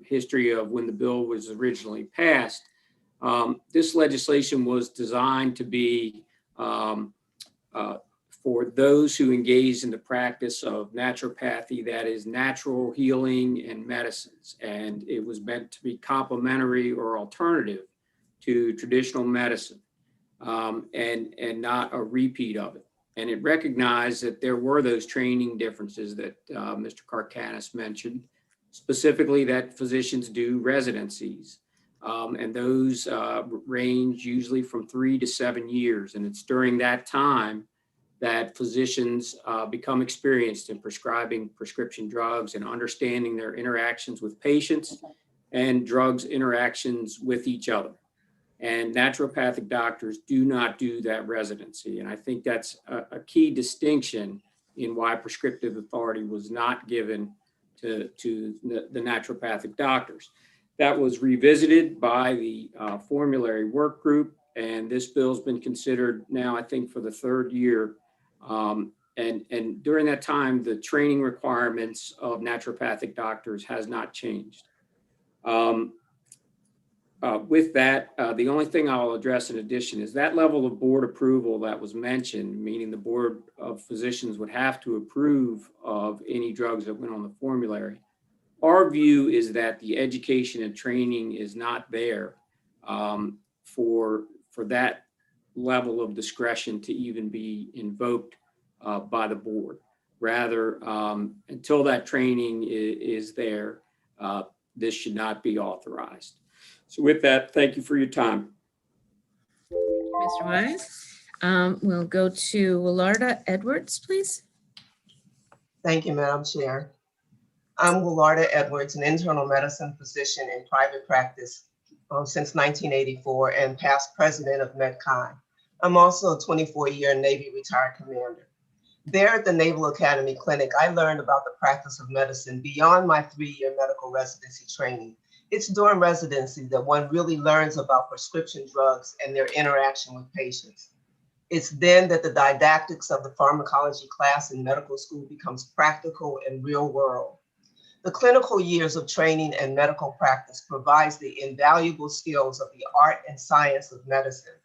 history of when the bill was originally passed. This legislation was designed to be for those who engage in the practice of naturopathy, that is natural healing and medicines. And it was meant to be complementary or alternative to traditional medicine and not a repeat of it. And it recognized that there were those training differences that Mr. Karkanis mentioned, specifically that physicians do residencies. And those range usually from 3 to 7 years. And it's during that time that physicians become experienced in prescribing prescription drugs and understanding their interactions with patients and drugs interactions with each other. And naturopathic doctors do not do that residency. And I think that's a key distinction in why prescriptive authority was not given to the naturopathic doctors. That was revisited by the formulary work group, and this bill's been considered now, I think, for the 3rd year. And during that time, the training requirements of naturopathic doctors has not changed. With that, the only thing I'll address in addition is that level of board approval that was mentioned, meaning the Board of Physicians would have to approve of any drugs that went on the formulary. Our view is that the education and training is not there for that level of discretion to even be invoked by the board. Rather, until that training is there, this should not be authorized. So with that, thank you for your time. Mr. Wise. We'll go to Willarda Edwards, please. Thank you, Madam Chair. I'm Willarda Edwards, an internal medicine physician in private practice since 1984 and past president of MedChi. I'm also a 24-year Navy retired commander. There at the Naval Academy Clinic, I learned about the practice of medicine beyond my 3-year medical residency training. It's during residency that one really learns about prescription drugs and their interaction with patients. It's then that the didactics of the pharmacology class in medical school becomes practical and real world. The clinical years of training and medical practice provides the invaluable skills of the art and science of medicine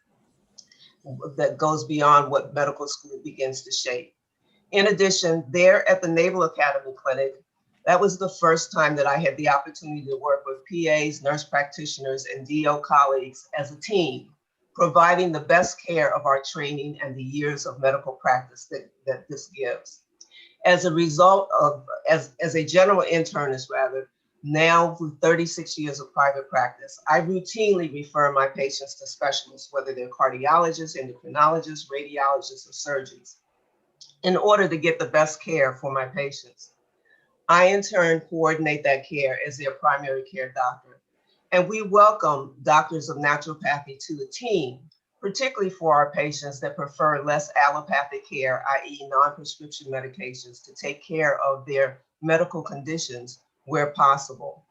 that goes beyond what medical school begins to shape. In addition, there at the Naval Academy Clinic, that was the first time that I had the opportunity to work with PAs, nurse practitioners, and DO colleagues as a team, providing the best care of our training and the years of medical practice that this gives. As a result of, as a general internist rather, now with 36 years of private practice, I routinely refer my patients to specialists, whether they're cardiologists, endocrinologists, radiologists, or surgeons, in order to get the best care for my patients. I, in turn, coordinate that care as their primary care doctor. And we welcome doctors of naturopathy to the team, particularly for our patients that prefer less allopathic care, i.e. non-prescription medications, to take care of their medical conditions where possible.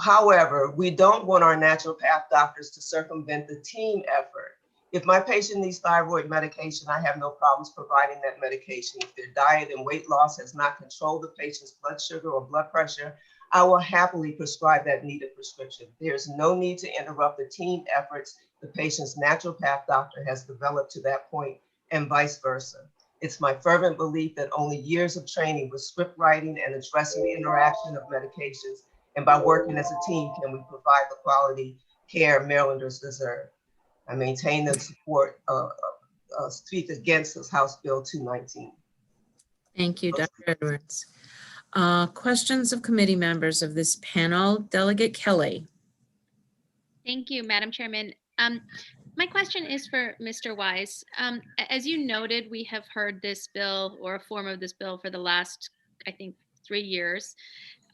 However, we don't want our naturopath doctors to circumvent the team effort. If my patient needs thyroid medication, I have no problems providing that medication. If their diet and weight loss has not controlled the patient's blood sugar or blood pressure, I will happily prescribe that needed prescription. There's no need to interrupt the team efforts the patient's naturopath doctor has developed to that point, and vice versa. It's my fervent belief that only years of training with script writing and addressing the interaction of medications, and by working as a team, can we provide the quality care Marylanders deserve. I maintain and support speak against this House Bill 219. Thank you, Dr. Edwards. Questions of committee members of this panel. Delegate Kelly. Thank you, Madam Chairman. My question is for Mr. Wise. As you noted, we have heard this bill or a form of this bill for the last, I think, 3 years.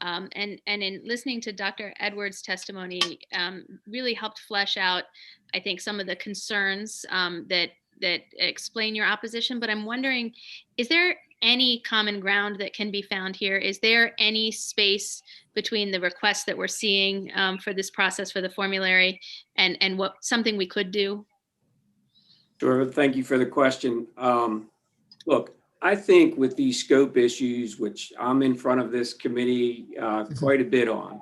And in listening to Dr. Edwards' testimony, really helped flesh out, I think, some of the concerns that explain your opposition. But I'm wondering, is there any common ground that can be found here? Is there any space between the requests that we're seeing for this process for the formulary and what something we could do? Sure. Thank you for the question. Look, I think with these scope issues, which I'm in front of this committee quite a bit on,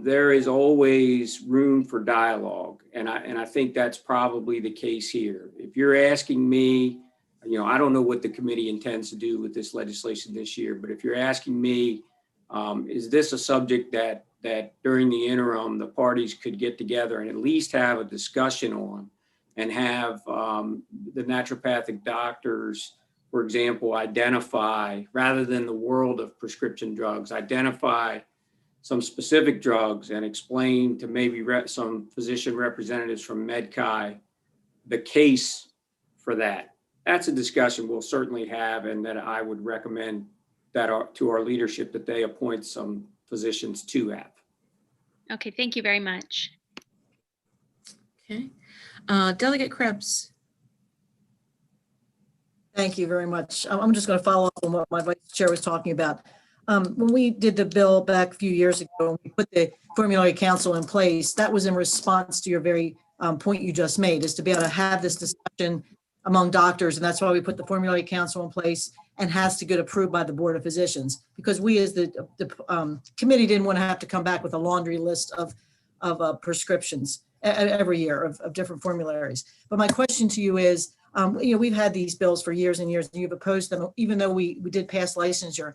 there is always room for dialogue. And I think that's probably the case here. If you're asking me, I don't know what the committee intends to do with this legislation this year, but if you're asking me, is this a subject that during the interim, the parties could get together and at least have a discussion on, and have the naturopathic doctors, for example, identify, rather than the world of prescription drugs, identify some specific drugs and explain to maybe some physician representatives from MedChi the case for that. That's a discussion we'll certainly have, and that I would recommend that to our leadership that they appoint some physicians to have. Okay, thank you very much. Okay. Delegate Krebs. Thank you very much. I'm just going to follow up on what my vice chair was talking about. When we did the bill back a few years ago, and we put the formulary council in place, that was in response to your very point you just made, is to be able to have this discussion among doctors. And that's why we put the formulary council in place and has to get approved by the Board of Physicians, because we as the committee didn't want to have to come back with a laundry list of prescriptions every year of different formularies. But my question to you is, we've had these bills for years and years, and you've opposed them, even though we did pass licensure.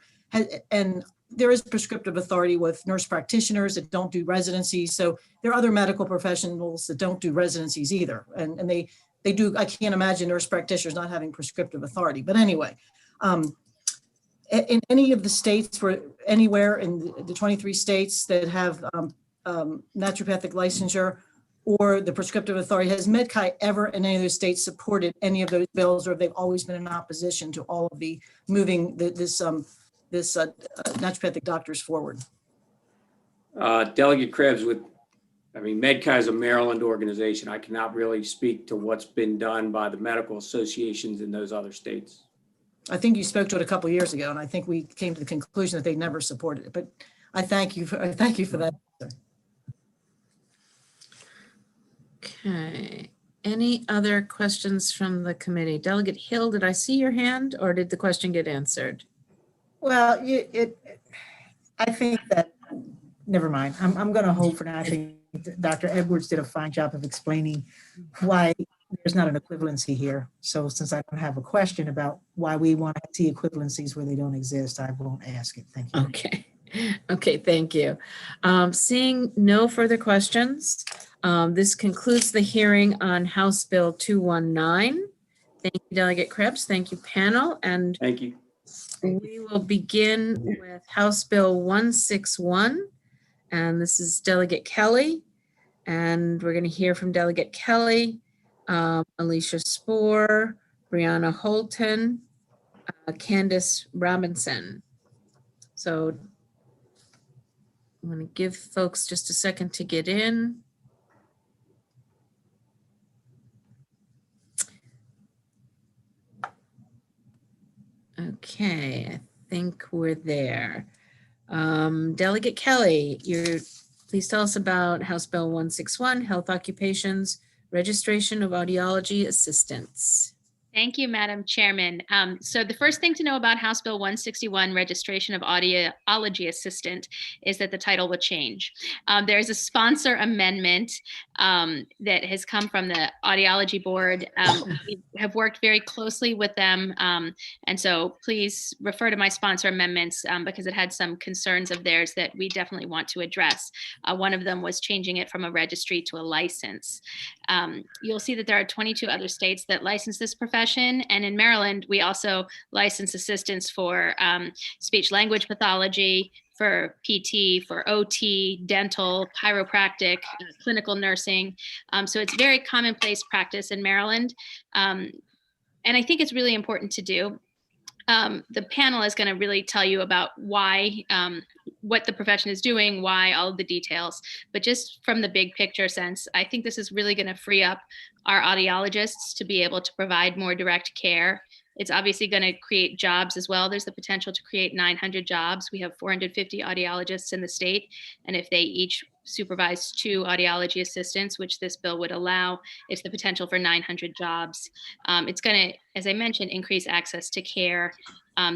And there is prescriptive authority with nurse practitioners that don't do residencies. So there are other medical professionals that don't do residencies either. And they do, I can't imagine nurse practitioners not having prescriptive authority. But anyway, in any of the states, anywhere in the 23 states that have naturopathic licensure or the prescriptive authority, has MedChi ever in any of those states supported any of those bills, or have they always been in opposition to all of the moving this naturopathic doctors forward? Delegate Krebs, MedChi is a Maryland organization. I cannot really speak to what's been done by the medical associations in those other states. I think you spoke to it a couple of years ago, and I think we came to the conclusion that they never supported it. But I thank you for that. Okay. Any other questions from the committee? Delegate Hill, did I see your hand, or did the question get answered? Well, I think that, never mind. I'm going to hold for now. I think Dr. Edwards did a fine job of explaining why there's not an equivalency here. So since I don't have a question about why we want to see equivalencies where they don't exist, I won't ask it. Thank you. Okay. Okay, thank you. Seeing no further questions, this concludes the hearing on House Bill 219. Thank you, Delegate Krebs. Thank you, panel. And thank you. We will begin with House Bill 161. And this is Delegate Kelly. And we're going to hear from Delegate Kelly, Alicia Spohr, Brianna Holton, Candace Robinson. So I'm going to give folks just a second to get in. Okay, I think we're there. Delegate Kelly, please tell us about House Bill 161, Health Occupations registration of audiology assistants. Thank you, Madam Chairman. So the first thing to know about House Bill 161, registration of audiology assistant, is that the title will change. There is a sponsor amendment that has come from the Audiology Board. We have worked very closely with them. And so please refer to my sponsor amendments because it had some concerns of theirs that we definitely want to address. One of them was changing it from a registry to a license. You'll see that there are 22 other states that license this profession. And in Maryland, we also license assistants for speech language pathology, for PT, for OT, dental, chiropractic, clinical nursing. So it's very commonplace practice in Maryland. And I think it's really important to do. The panel is going to really tell you about why, what the profession is doing, why, all of the details. But just from the big picture sense, I think this is really going to free up our audiologists to be able to provide more direct care. It's obviously going to create jobs as well. There's the potential to create 900 jobs. We have 450 audiologists in the state. And if they each supervise 2 audiology assistants, which this bill would allow, it's the potential for 900 jobs. It's going to, as I mentioned, increase access to care.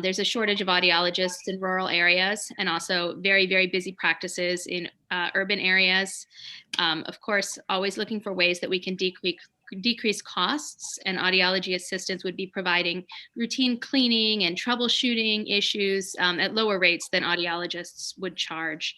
There's a shortage of audiologists in rural areas and also very, very busy practices in urban areas. Of course, always looking for ways that we can decrease costs, and audiology assistants would be providing routine cleaning and troubleshooting issues at lower rates than audiologists would charge.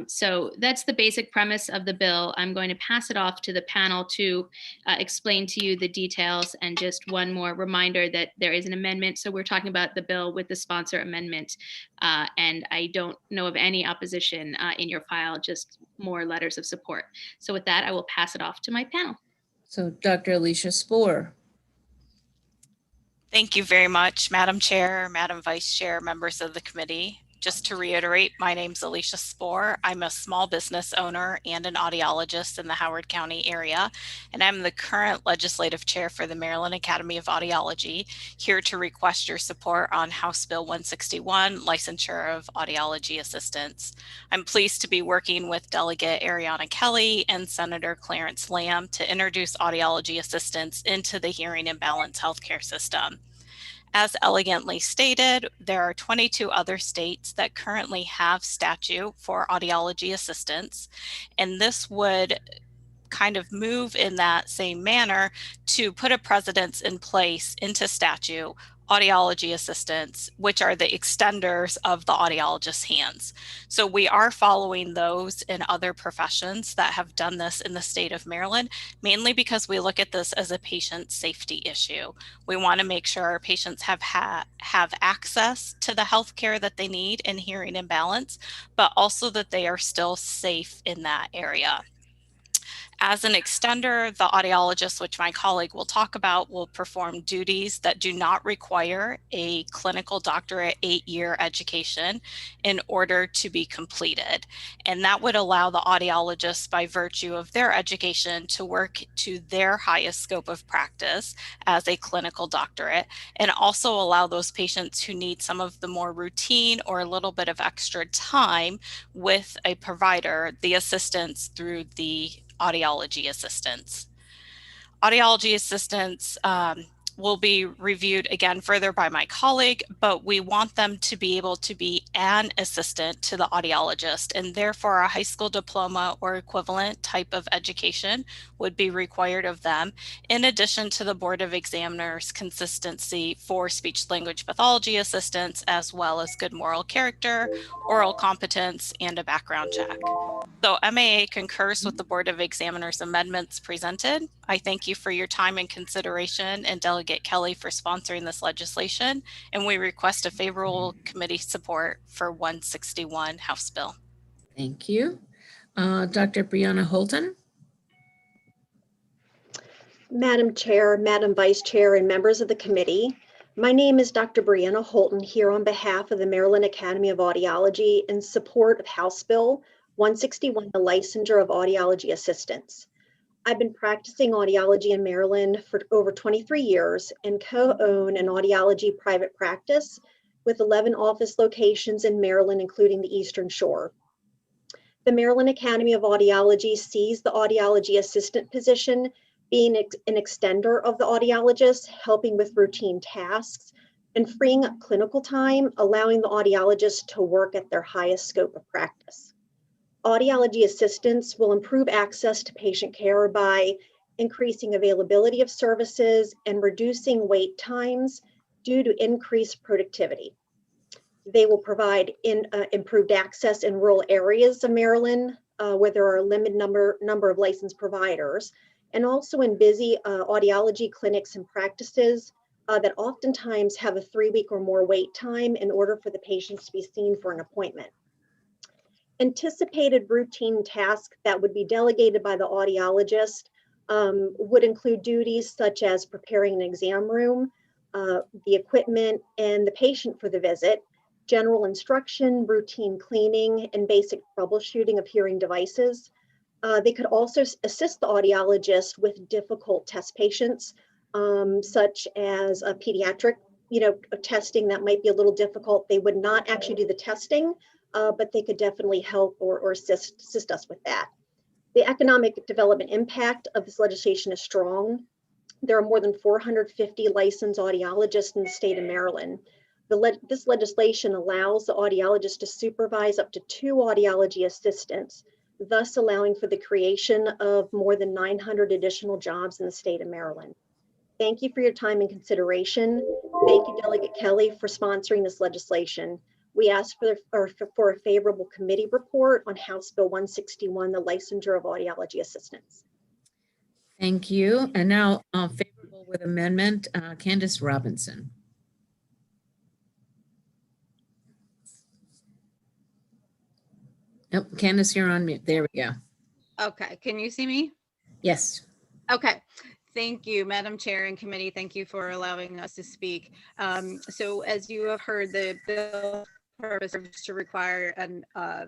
So that's the basic premise of the bill. I'm going to pass it off to the panel to explain to you the details, and just one more reminder that there is an amendment. So we're talking about the bill with the sponsor amendment, and I don't know of any opposition in your file, just more letters of support. So with that, I will pass it off to my panel. So Dr. Alicia Spoor. Thank you very much, Madam Chair, Madam Vice Chair, members of the committee. Just to reiterate, my name's Alicia Spoor. I'm a small business owner and an audiologist in the Howard County area, and I'm the current legislative chair for the Maryland Academy of Audiology, here to request your support on House Bill 161, licensure of audiology assistants. I'm pleased to be working with Delegate Ariana Kelly and Senator Clarence Lamb to introduce audiology assistants into the hearing and balance healthcare system. As elegantly stated, there are 22 other states that currently have statute for audiology assistants, and this would kind of move in that same manner to put a precedence in place into statute, audiology assistants, which are the extenders of the audiologist's hands. So we are following those in other professions that have done this in the state of Maryland, mainly because we look at this as a patient safety issue. We want to make sure our patients have access to the health care that they need in hearing and balance, but also that they are still safe in that area. As an extender, the audiologist, which my colleague will talk about, will perform duties that do not require a clinical doctorate 8-year education in order to be completed. And that would allow the audiologist, by virtue of their education, to work to their highest scope of practice as a clinical doctorate, and also allow those patients who need some of the more routine or a little bit of extra time with a provider, the assistance through the audiology assistants. Audiology assistants will be reviewed again further by my colleague, but we want them to be able to be an assistant to the audiologist, and therefore a high school diploma or equivalent type of education would be required of them, in addition to the Board of Examiners consistency for speech language pathology assistants, as well as good moral character, oral competence, and a background check. So MAA concurs with the Board of Examiners amendments presented. I thank you for your time and consideration, and Delegate Kelly for sponsoring this legislation, and we request a favorable committee support for 161 House Bill. Thank you. Dr. Brianna Holton. Madam Chair, Madam Vice Chair, and members of the committee, my name is Dr. Brianna Holton, here on behalf of the Maryland Academy of Audiology in support of House Bill 161, the licensure of audiology assistants. I've been practicing audiology in Maryland for over 23 years and co-own an audiology private practice with 11 office locations in Maryland, including the Eastern Shore. The Maryland Academy of Audiology sees the audiology assistant position being an extender of the audiologist, helping with routine tasks, and freeing up clinical time, allowing the audiologist to work at their highest scope of practice. Audiology assistants will improve access to patient care by increasing availability of services and reducing wait times due to increased productivity. They will provide improved access in rural areas of Maryland where there are a limited number of licensed providers, and also in busy audiology clinics and practices that oftentimes have a 3-week or more wait time in order for the patients to be seen for an appointment. Anticipated routine tasks that would be delegated by the audiologist would include duties such as preparing an exam room, the equipment, and the patient for the visit, general instruction, routine cleaning, and basic troubleshooting of hearing devices. They could also assist the audiologist with difficult test patients, such as a pediatric, testing that might be a little difficult. They would not actually do the testing, but they could definitely help or assist us with that. The economic development impact of this legislation is strong. There are more than 450 licensed audiologists in the state of Maryland. This legislation allows the audiologist to supervise up to 2 audiology assistants, thus allowing for the creation of more than 900 additional jobs in the state of Maryland. Thank you for your time and consideration. Thank you, Delegate Kelly, for sponsoring this legislation. We ask for a favorable committee report on House Bill 161, the licensure of audiology assistants. Thank you. And now favorable with amendment, Candace Robinson. Nope, Candace, you're on mute. There we go. Okay, can you see me? Yes. Okay. Thank you, Madam Chair and committee. Thank you for allowing us to speak. So as you have heard, the bill purpose is to require an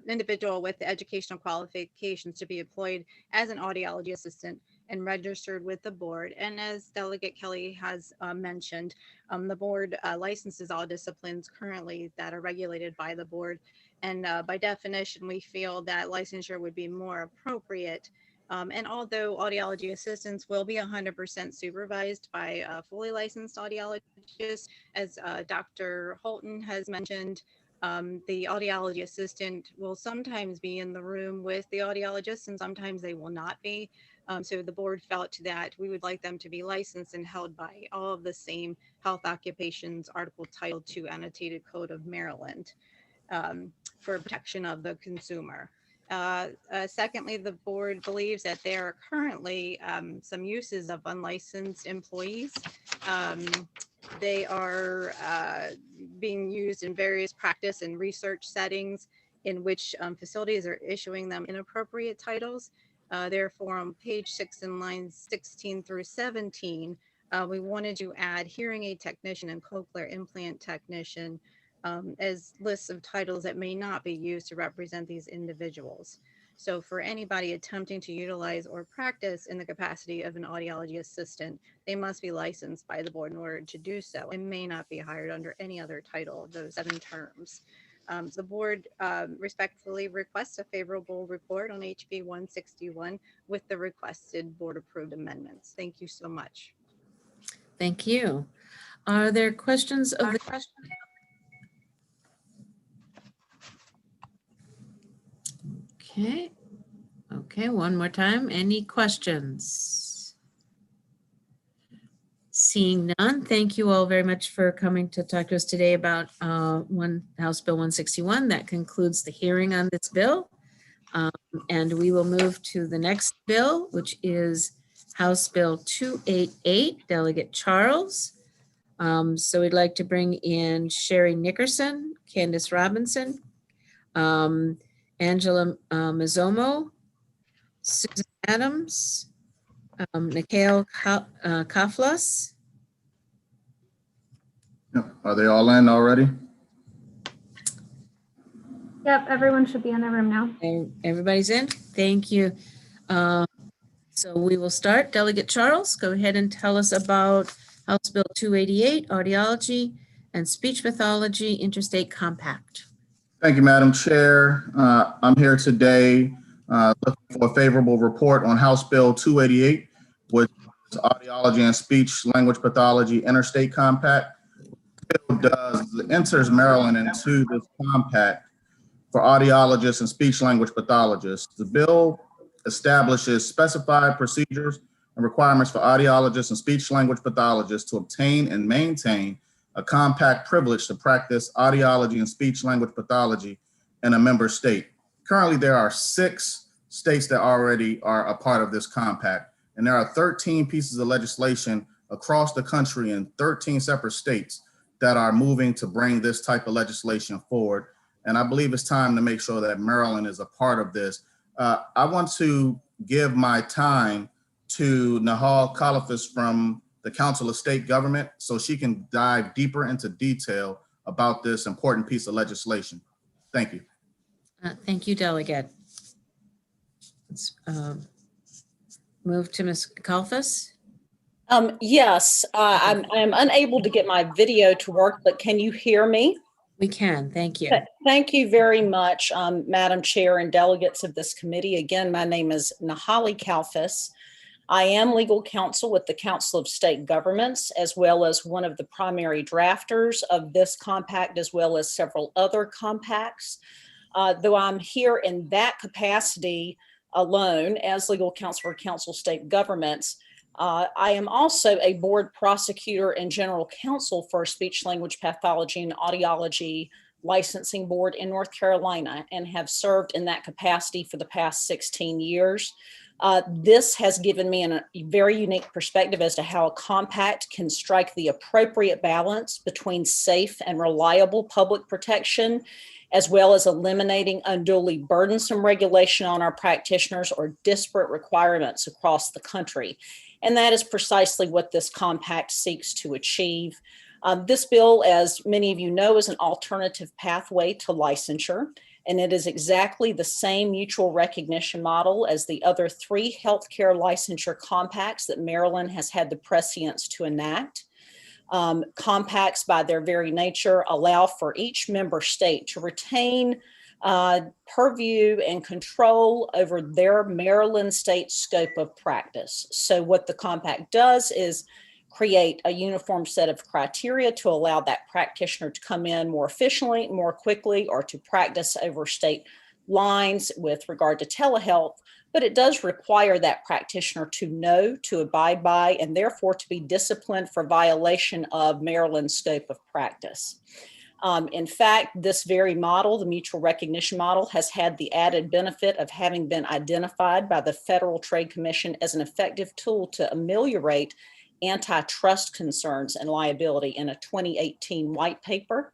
individual with the educational qualifications to be employed as an audiology assistant and registered with the board. And as Delegate Kelly has mentioned, the board licenses all disciplines currently that are regulated by the board. And by definition, we feel that licensure would be more appropriate. And although audiology assistants will be 100% supervised by fully licensed audiologists, as Dr. Holton has mentioned, the audiology assistant will sometimes be in the room with the audiologist and sometimes they will not be. So the board felt that we would like them to be licensed and held by all of the same health occupations, Article Title II Annotated Code of Maryland, for protection of the consumer. Secondly, the board believes that there are currently some uses of unlicensed employees. They are being used in various practice and research settings in which facilities are issuing them inappropriate titles. Therefore, on page 6 in lines 16 through 17, we wanted to add hearing aid technician and cochlear implant technician as lists of titles that may not be used to represent these individuals. So for anybody attempting to utilize or practice in the capacity of an audiology assistant, they must be licensed by the board in order to do so and may not be hired under any other title of those 7 terms. The board respectfully requests a favorable report on HB 161 with the requested board approved amendments. Thank you so much. Thank you. Are there questions of the question? Okay, one more time. Any questions? Seeing none, thank you all very much for coming to talk to us today about House Bill 161. That concludes the hearing on this bill. And we will move to the next bill, which is House Bill 288, Delegate Charles. So we'd like to bring in Sherry Nickerson, Candace Robinson, Angela Mazzomo, Susan Adams, Mikhail Kaflas. Are they all in already? Yep, everyone should be in the room now. Everybody's in? Thank you. So we will start. Delegate Charles, go ahead and tell us about House Bill 288, Audiology and Speech Pathology Interstate Compact. Thank you, Madam Chair. I'm here today looking for a favorable report on House Bill 288, which Audiology and Speech Language Pathology Interstate Compact. The bill enters Maryland into this compact for audiologists and speech language pathologists. The bill establishes specified procedures and requirements for audiologists and speech language pathologists to obtain and maintain a compact privilege to practice audiology and speech language pathology in a member state. Currently, there are 6 states that already are a part of this compact, and there are 13 pieces of legislation across the country in 13 separate states that are moving to bring this type of legislation forward. And I believe it's time to make sure that Maryland is a part of this. I want to give my time to Nahal Khalifas from the Council of State Government so she can dive deeper into detail about this important piece of legislation. Thank you. Thank you, Delegate. Let's move to Ms. Khalifas. Yes, I'm unable to get my video to work, but can you hear me? We can, thank you. Thank you very much, Madam Chair and delegates of this committee. Again, my name is Nahali Khalifas. I am legal counsel with the Council of State Governments, as well as one of the primary drafters of this compact, as well as several other compacts. Though I'm here in that capacity alone as legal counsel for Council of State Governments, I am also a board prosecutor and general counsel for Speech Language Pathology and Audiology Licensing Board in North Carolina and have served in that capacity for the past 16 years. This has given me a very unique perspective as to how a compact can strike the appropriate balance between safe and reliable public protection, as well as eliminating unduly burdensome regulation on our practitioners or disparate requirements across the country. And that is precisely what this compact seeks to achieve. This bill, as many of you know, is an alternative pathway to licensure, and it is exactly the same mutual recognition model as the other 3 healthcare licensure compacts that Maryland has had the prescience to enact. Compacts, by their very nature, allow for each member state to retain purview and control over their Maryland state scope of practice. So what the compact does is create a uniform set of criteria to allow that practitioner to come in more efficiently, more quickly, or to practice over state lines with regard to telehealth. But it does require that practitioner to know, to abide by, and therefore to be disciplined for violation of Maryland's scope of practice. In fact, this very model, the mutual recognition model, has had the added benefit of having been identified by the Federal Trade Commission as an effective tool to ameliorate antitrust concerns and liability in a 2018 white paper.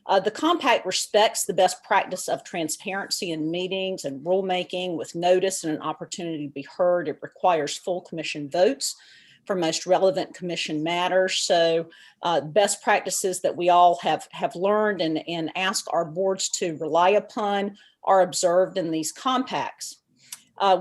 The compact respects the best practice of transparency in meetings and rulemaking with notice and an opportunity to be heard. It requires full commission votes for most relevant commission matters. So best practices that we all have learned and ask our boards to rely upon are observed in these compacts.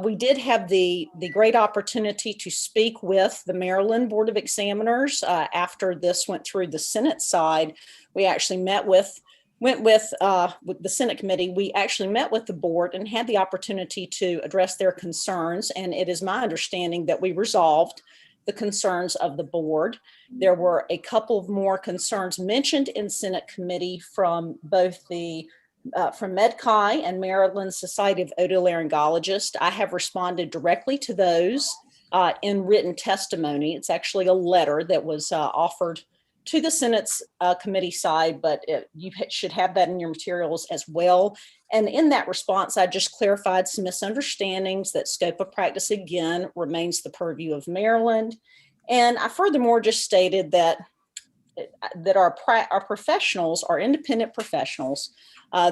We did have the great opportunity to speak with the Maryland Board of Examiners after this went through the Senate side. We actually went with the Senate committee. We actually met with the board and had the opportunity to address their concerns. And it is my understanding that we resolved the concerns of the board. There were a couple of more concerns mentioned in Senate committee from both from MedChi and Maryland Society of Otolaryngologists. I have responded directly to those in written testimony. It's actually a letter that was offered to the Senate's committee side, but you should have that in your materials as well. And in that response, I just clarified some misunderstandings that scope of practice, again, remains the purview of Maryland. And I furthermore just stated that our professionals are independent professionals.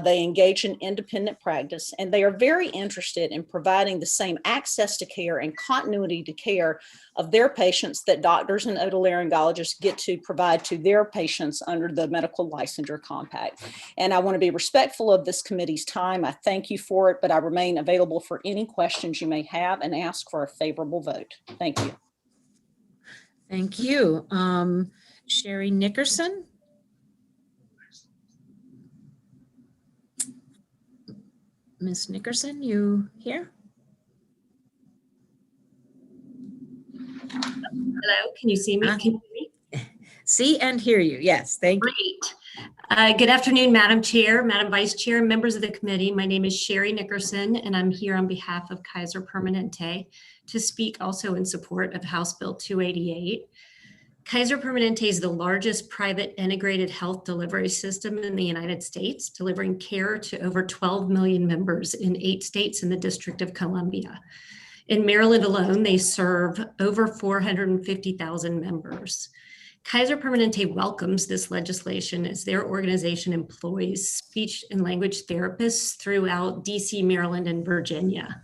They engage in independent practice, and they are very interested in providing the same access to care and continuity to care of their patients that doctors and otolaryngologists get to provide to their patients under the medical licensure compact. And I want to be respectful of this committee's time. I thank you for it, but I remain available for any questions you may have and ask for a favorable vote. Thank you. Thank you. Sherry Nickerson. Ms. Nickerson, you here? Hello, can you see me? Can you hear me? See and hear you. Yes, thank you. Great. Good afternoon, Madam Chair, Madam Vice Chair, and members of the committee. My name is Sherry Nickerson, and I'm here on behalf of Kaiser Permanente to speak also in support of House Bill 288. Kaiser Permanente is the largest private integrated health delivery system in the United States, delivering care to over 12 million members in 8 states in the District of Columbia. In Maryland alone, they serve over 450,000 members. Kaiser Permanente welcomes this legislation as their organization employs speech and language therapists throughout DC, Maryland, and Virginia.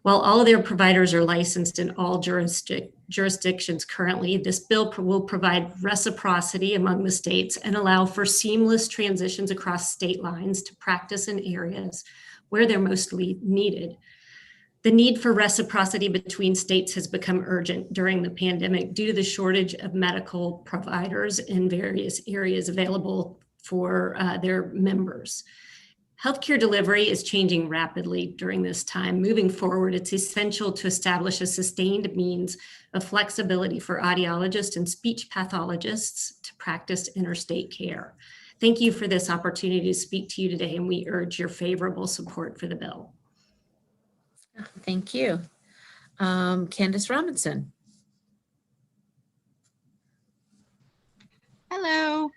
While all of their providers are licensed in all jurisdictions currently, this bill will provide reciprocity among the states and allow for seamless transitions across state lines to practice in areas where they're mostly needed. The need for reciprocity between states has become urgent during the pandemic due to the shortage of medical providers in various areas available for their members. Healthcare delivery is changing rapidly during this time. Moving forward, it's essential to establish a sustained means of flexibility for audiologists and speech pathologists to practice interstate care. Thank you for this opportunity to speak to you today, and we urge your favorable support for the bill. Thank you. Candace Robinson. Hello.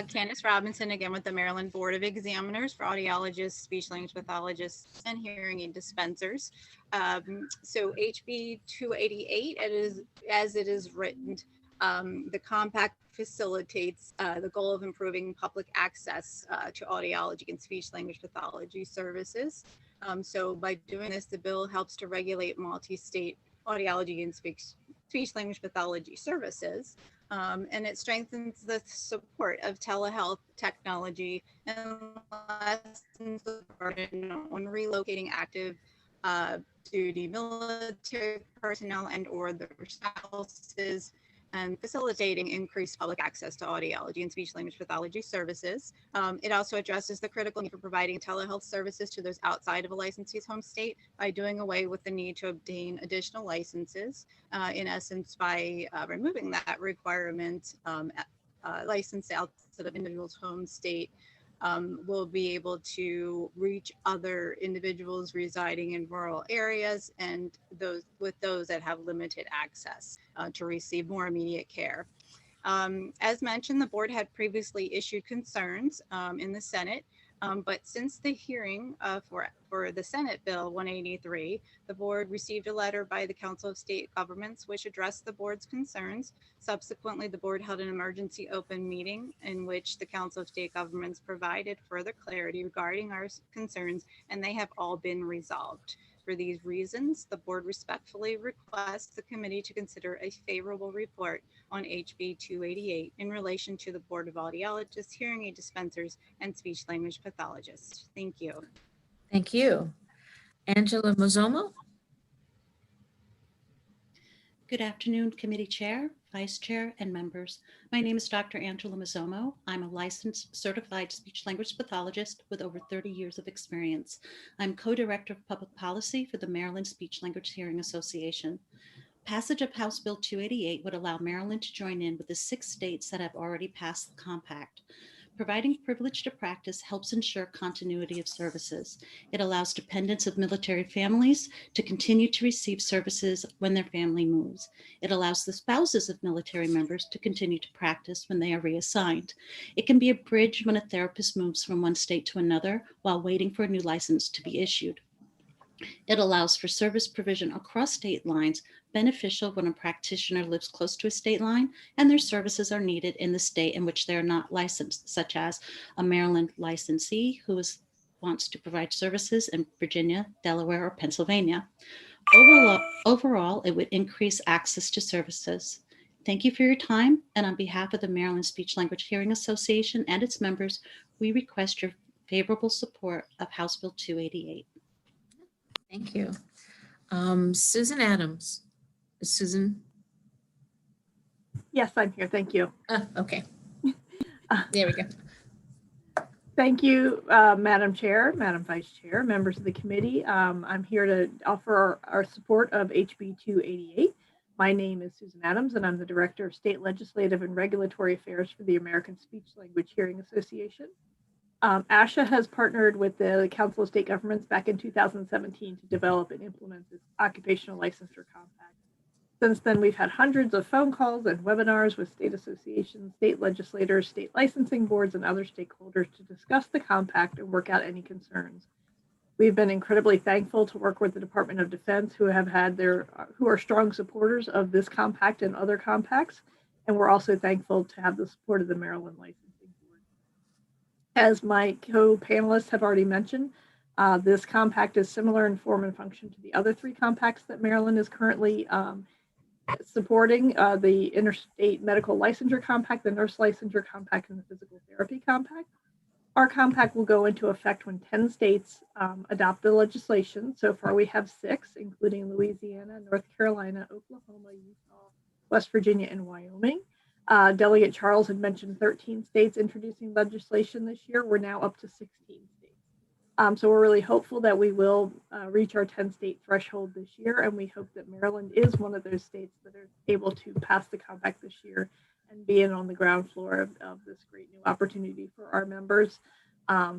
Candace Robinson again with the Maryland Board of Examiners for audiologists, speech language pathologists, and hearing aid dispensers. So HB 288, as it is written, the compact facilitates the goal of improving public access to audiology and speech language pathology services. So by doing this, the bill helps to regulate multi-state audiology and speech language pathology services. And it strengthens the support of telehealth technology and lessens the burden on relocating active duty military personnel and or their spouses, and facilitating increased public access to audiology and speech language pathology services. It also addresses the critical need for providing telehealth services to those outside of a licensee's home state by doing away with the need to obtain additional licenses, in essence, by removing that requirement. Licensed outside of individual's home state will be able to reach other individuals residing in rural areas and those that have limited access to receive more immediate care. As mentioned, the board had previously issued concerns in the Senate, but since the hearing for the Senate Bill 183, the board received a letter by the Council of State Governments which addressed the board's concerns. Subsequently, the board held an emergency open meeting in which the Council of State Governments provided further clarity regarding our concerns, and they have all been resolved. For these reasons, the board respectfully requests the committee to consider a favorable report on HB 288 in relation to the Board of Audiologists, hearing aid dispensers, and speech language pathologists. Thank you. Thank you. Angela Mozzomo. Good afternoon, committee chair, vice chair, and members. My name is Dr. Angela Mozzomo. I'm a licensed certified speech language pathologist with over 30 years of experience. I'm co-director of public policy for the Maryland Speech Language Hearing Association. Passage of House Bill 288 would allow Maryland to join in with the 6 states that have already passed the compact. Providing privilege to practice helps ensure continuity of services. It allows dependents of military families to continue to receive services when their family moves. It allows the spouses of military members to continue to practice when they are reassigned. It can be a bridge when a therapist moves from one state to another while waiting for a new license to be issued. It allows for service provision across state lines, beneficial when a practitioner lives close to a state line and their services are needed in the state in which they are not licensed, such as a Maryland licensee who wants to provide services in Virginia, Delaware, or Pennsylvania. Overall, it would increase access to services. Thank you for your time, and on behalf of the Maryland Speech Language Hearing Association and its members, we request your favorable support of House Bill 288. Thank you. Susan Adams. Susan? Yes, I'm here. Thank you. Okay. There we go. Thank you, Madam Chair, Madam Vice Chair, members of the committee. I'm here to offer our support of HB 288. My name is Susan Adams, and I'm the Director of State Legislative and Regulatory Affairs for the American Speech Language Hearing Association. ASHA has partnered with the Council of State Governments back in 2017 to develop and implement this occupational licensure compact. Since then, we've had hundreds of phone calls and webinars with state associations, state legislators, state licensing boards, and other stakeholders to discuss the compact and work out any concerns. We've been incredibly thankful to work with the Department of Defense, who are strong supporters of this compact and other compacts, and we're also thankful to have the support of the Maryland Licensing Board. As my co-panelists have already mentioned, this compact is similar in form and function to the other three compacts that Maryland is currently supporting, the Interstate Medical Licensure Compact, the Nurse Licensure Compact, and the Physical Therapy Compact. Our compact will go into effect when 10 states adopt the legislation. So far, we have 6, including Louisiana, North Carolina, Oklahoma, Utah, West Virginia, and Wyoming. Delegate Charles had mentioned 13 states introducing legislation this year. We're now up to 16 states. So we're really hopeful that we will reach our 10-state threshold this year, and we hope that Maryland is one of those states that are able to pass the compact this year and be in on the ground floor of this great new opportunity for our members.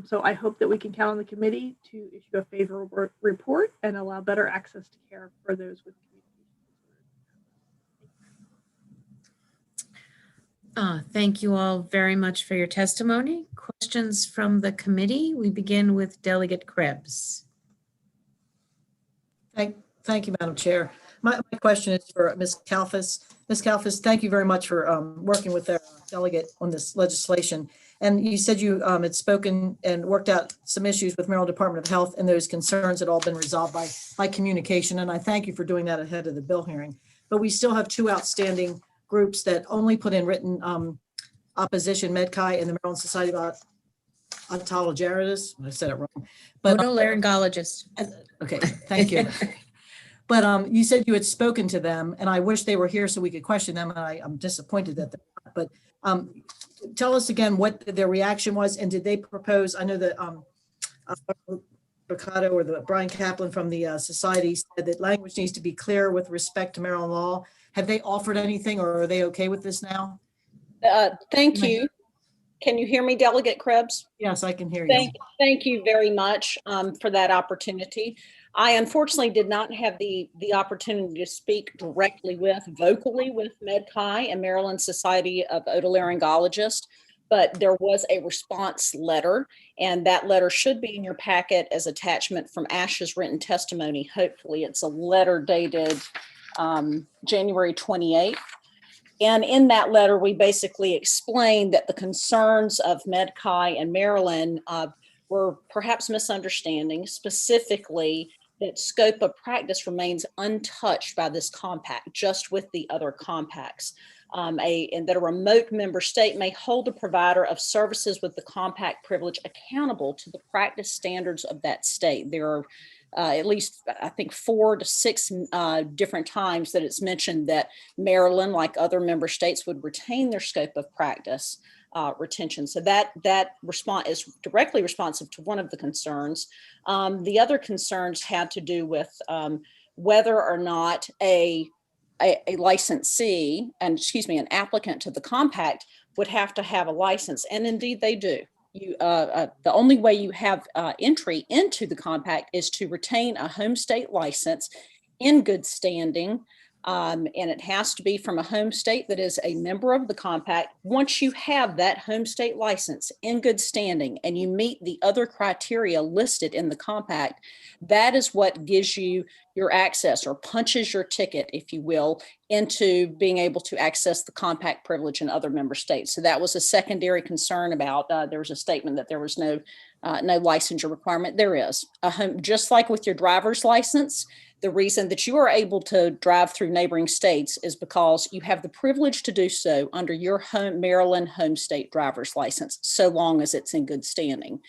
So I hope that we can count on the committee to issue a favorable report and allow better access to care for those with communication. Thank you all very much for your testimony. Questions from the committee? We begin with Delegate Krebs. Thank you, Madam Chair. My question is for Ms. Kalfas. Ms. Kalfas, thank you very much for working with our delegate on this legislation. And you said you had spoken and worked out some issues with Maryland Department of Health, and those concerns had all been resolved by communication. And I thank you for doing that ahead of the bill hearing. But we still have 2 outstanding groups that only put in written opposition, MedChi and the Maryland Society of Otologists. I said it wrong. But otolaryngologist. Okay, thank you. But you said you had spoken to them, and I wish they were here so we could question them. And I'm disappointed that they're not. But tell us again what their reaction was, and did they propose? I know that Mercado or the Brian Kaplan from the society said that language needs to be clear with respect to Maryland law. Have they offered anything, or are they okay with this now? Thank you. Can you hear me, Delegate Krebs? Yes, I can hear you. Thank you very much for that opportunity. I unfortunately did not have the opportunity to speak vocally with MedChi and Maryland Society of Otolaryngologists, but there was a response letter, and that letter should be in your packet as attachment from ASHA's written testimony. Hopefully it's a letter dated January 28th. And in that letter, we basically explained that the concerns of MedChi and Maryland were perhaps misunderstandings, specifically that scope of practice remains untouched by this compact, just with the other compacts. And that a remote member state may hold a provider of services with the compact privilege accountable to the practice standards of that state. There are at least, I think, 4 to 6 different times that it's mentioned that Maryland, like other member states, would retain their scope of practice retention. So that response is directly responsive to one of the concerns. The other concerns had to do with whether or not a licensee, and an applicant to the compact would have to have a license, and indeed they do. The only way you have entry into the compact is to retain a home state license in good standing, and it has to be from a home state that is a member of the compact. Once you have that home state license in good standing and you meet the other criteria listed in the compact, that is what gives you your access, or punches your ticket, if you will, into being able to access the compact privilege in other member states. So that was a secondary concern about, there was a statement that there was no licensure requirement. There is. Just like with your driver's license, the reason that you are able to drive through neighboring states is because you have the privilege to do so under your Maryland home state driver's license, so long as it's in good standing.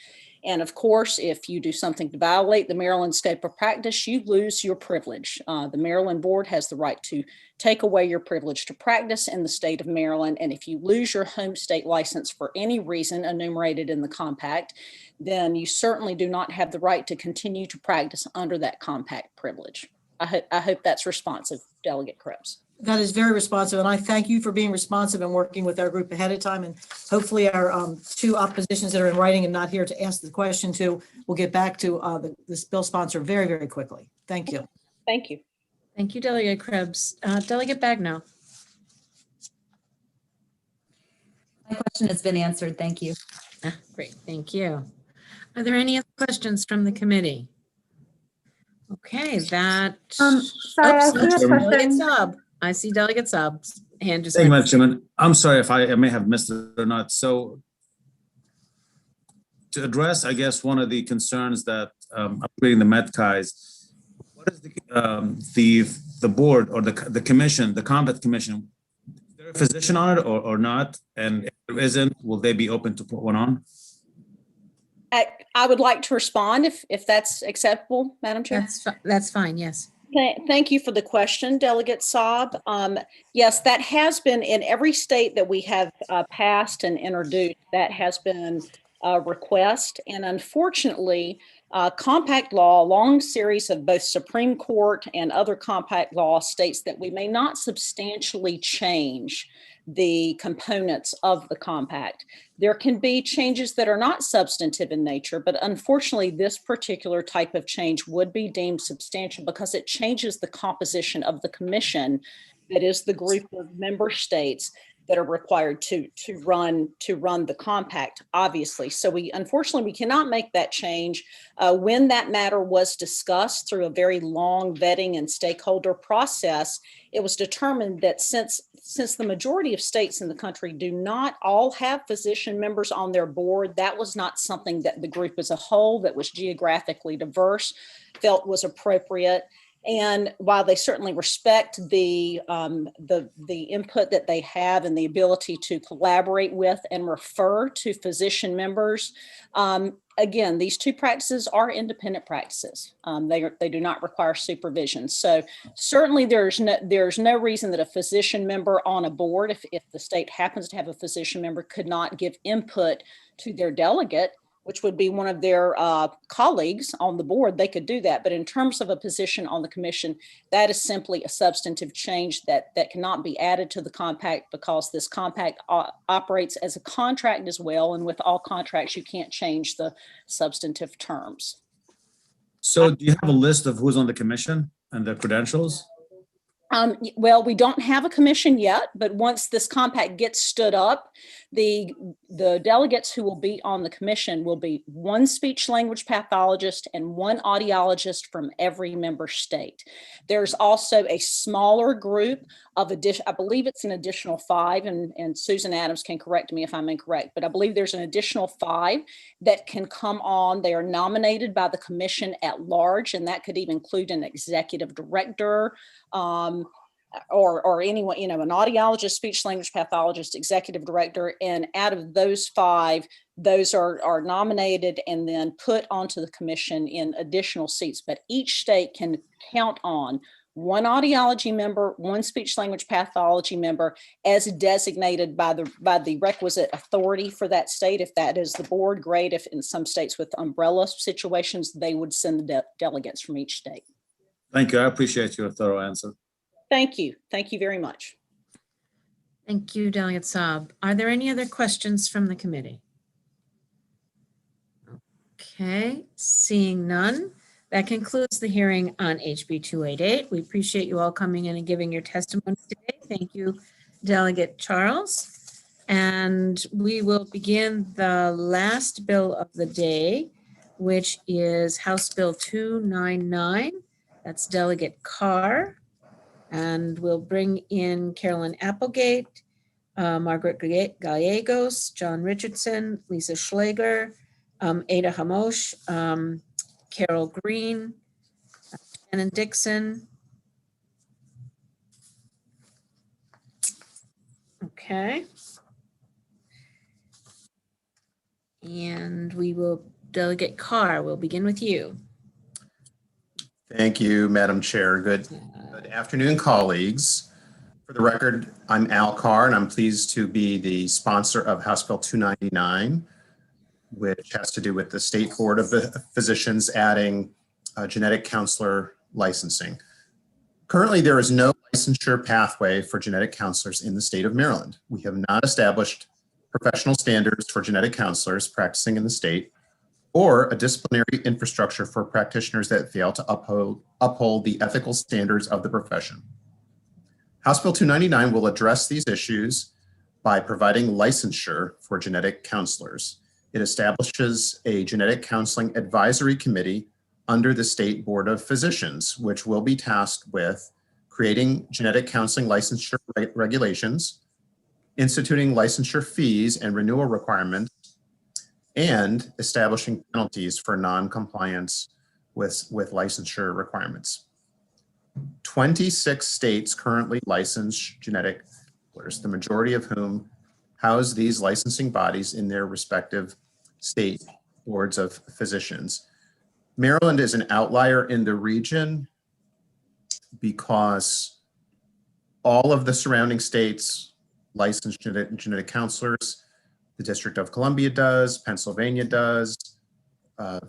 And of course, if you do something to violate the Maryland scope of practice, you lose your privilege. The Maryland board has the right to take away your privilege to practice in the state of Maryland. And if you lose your home state license for any reason enumerated in the compact, then you certainly do not have the right to continue to practice under that compact privilege. I hope that's responsive, Delegate Krebs. That is very responsive, and I thank you for being responsive and working with our group ahead of time. And hopefully our two oppositions that are in writing and not here to ask the question to will get back to this bill sponsor very, very quickly. Thank you. Thank you. Thank you, Delegate Krebs. Delegate Bagno. My question has been answered. Thank you. Great, thank you. Are there any other questions from the committee? Okay, that. Sorry, I see a Delegate question. Saab. I see Delegate Saab's hand just Thank you, went. Madam Chairman. I'm sorry if I may have missed it or not. So to address, I guess, one of the concerns that I'm reading the MedCais, what is the board or the commission, the Combat Commission, is there a physician on it or not? And if there isn't, will they be open to put one on? I would like to respond if that's acceptable, Madam Chair. That's fine, yes. Thank you for the question, Delegate Saab. Yes, that has been in every state that we have passed and introduced, that has been a request. And unfortunately, compact law, a long series of both Supreme Court and other compact law states that we may not substantially change the components of the compact. There can be changes that are not substantive in nature, but unfortunately, this particular type of change would be deemed substantial because it changes the composition of the commission that is the group of member states that are required to run the compact, obviously. So unfortunately, we cannot make that change. When that matter was discussed through a very long vetting and stakeholder process, it was determined that since the majority of states in the country do not all have physician members on their board, that was not something that the group as a whole that was geographically diverse felt was appropriate. And while they certainly respect the input that they have and the ability to collaborate with and refer to physician members, again, these two practices are independent practices. They do not require supervision. So certainly there's no reason that a physician member on a board, if the state happens to have a physician member, could not give input to their delegate, which would be one of their colleagues on the board. They could do that. But in terms of a position on the commission, that is simply a substantive change that cannot be added to the compact because this compact operates as a contract as well. And with all contracts, you can't change the substantive terms. So do you have a list of who's on the commission and their credentials? Well, we don't have a commission yet, but once this compact gets stood up, the delegates who will be on the commission will be one speech language pathologist and one audiologist from every member state. There's also a smaller group of I believe it's an additional 5, and Susan Adams can correct me if I'm incorrect, but I believe there's an additional 5 that can come on. They are nominated by the commission at large, and that could even include an executive director, or anyone, an audiologist, speech language pathologist, executive director. And out of those 5, those are nominated and then put onto the commission in additional seats. But each state can count on one audiology member, one speech language pathology member as designated by the requisite authority for that state. If that is the board, great. If in some states with umbrella situations, they would send the delegates from each state. Thank you. I appreciate your thorough answer. Thank you. Thank you very much. Thank you, Delegate Saab. Are there any other questions from the committee? Okay, seeing none, that concludes the hearing on HB 288. We appreciate you all coming in and giving your testimony today. Thank you, Delegate Charles. And we will begin the last bill of the day, which is House Bill 299. That's Delegate Carr. And we'll bring in Carolyn Applegate, Margaret Gallegos, John Richardson, Lisa Schlager, Ada Hamosh, Carol Green, Shannon Dixon. Okay. And we will, Delegate Carr, we'll begin with you. Thank you, Madam Chair. Good afternoon, colleagues. For the record, I'm Al Carr, and I'm pleased to be the sponsor of House Bill 299, which has to do with the State Board of Physicians adding genetic counselor licensing. Currently, there is no licensure pathway for genetic counselors in the state of Maryland. We have not established professional standards for genetic counselors practicing in the state or a disciplinary infrastructure for practitioners that fail to uphold the ethical standards of the profession. House Bill 299 will address these issues by providing licensure for genetic counselors. It establishes a genetic counseling advisory committee under the State Board of Physicians, which will be tasked with creating genetic counseling licensure regulations, instituting licensure fees and renewal requirements, and establishing penalties for non-compliance with licensure requirements. 26 states currently license genetic counselors, the majority of whom house these licensing bodies in their respective state boards of physicians. Maryland is an outlier in the region because all of the surrounding states license genetic counselors. The District of Columbia does, Pennsylvania does,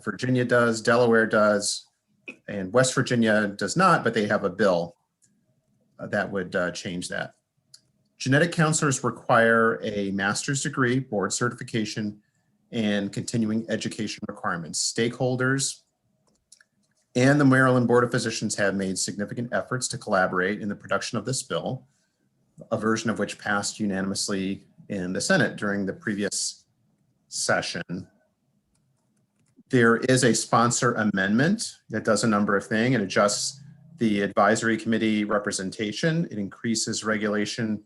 Virginia does, Delaware does, and West Virginia does not, but they have a bill that would change that. Genetic counselors require a master's degree, board certification, and continuing education requirements. Stakeholders and the Maryland Board of Physicians have made significant efforts to collaborate in the production of this bill, a version of which passed unanimously in the Senate during the previous session. There is a sponsor amendment that does a number of things. It adjusts the advisory committee representation. It increases regulation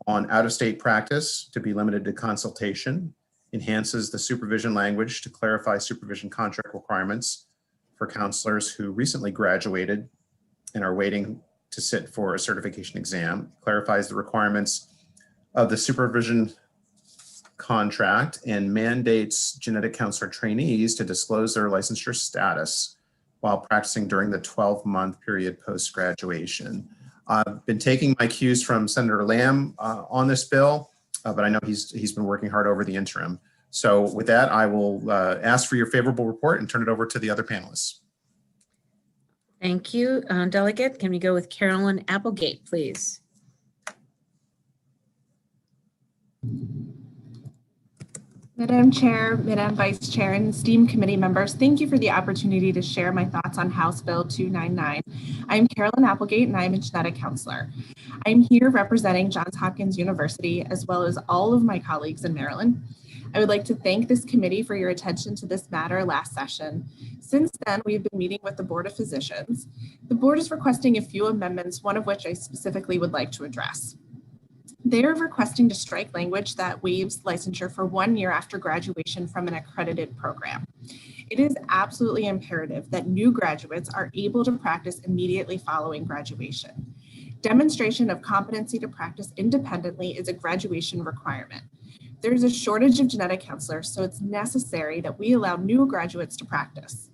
on out-of-state practice to be limited to consultation, enhances the supervision language to clarify supervision contract requirements for counselors who recently graduated and are waiting to sit for a certification exam, clarifies the requirements of the supervision contract, and mandates genetic counselor trainees to disclose their licensure status while practicing during the 12-month period post-graduation. I've been taking my cues from Senator Lamb on this bill, but I know he's been working hard over the interim. So with that, I will ask for your favorable report and turn it over to the other panelists. Thank you, Delegate. Can we go with Carolyn Applegate, please? Madam Chair, Madam Vice Chair, and esteemed committee members, thank you for the opportunity to share my thoughts on House Bill 299. I'm Carolyn Applegate, and I'm a genetic counselor. I'm here representing Johns Hopkins University, as well as all of my colleagues in Maryland. I would like to thank this committee for your attention to this matter last session. Since then, we've been meeting with the Board of Physicians. The board is requesting a few amendments, one of which I specifically would like to address. They are requesting to strike language that waives licensure for 1 year after graduation from an accredited program. It is absolutely imperative that new graduates are able to practice immediately following graduation. Demonstration of competency to practice independently is a graduation requirement. There is a shortage of genetic counselors, so it's necessary that we allow new graduates to practice.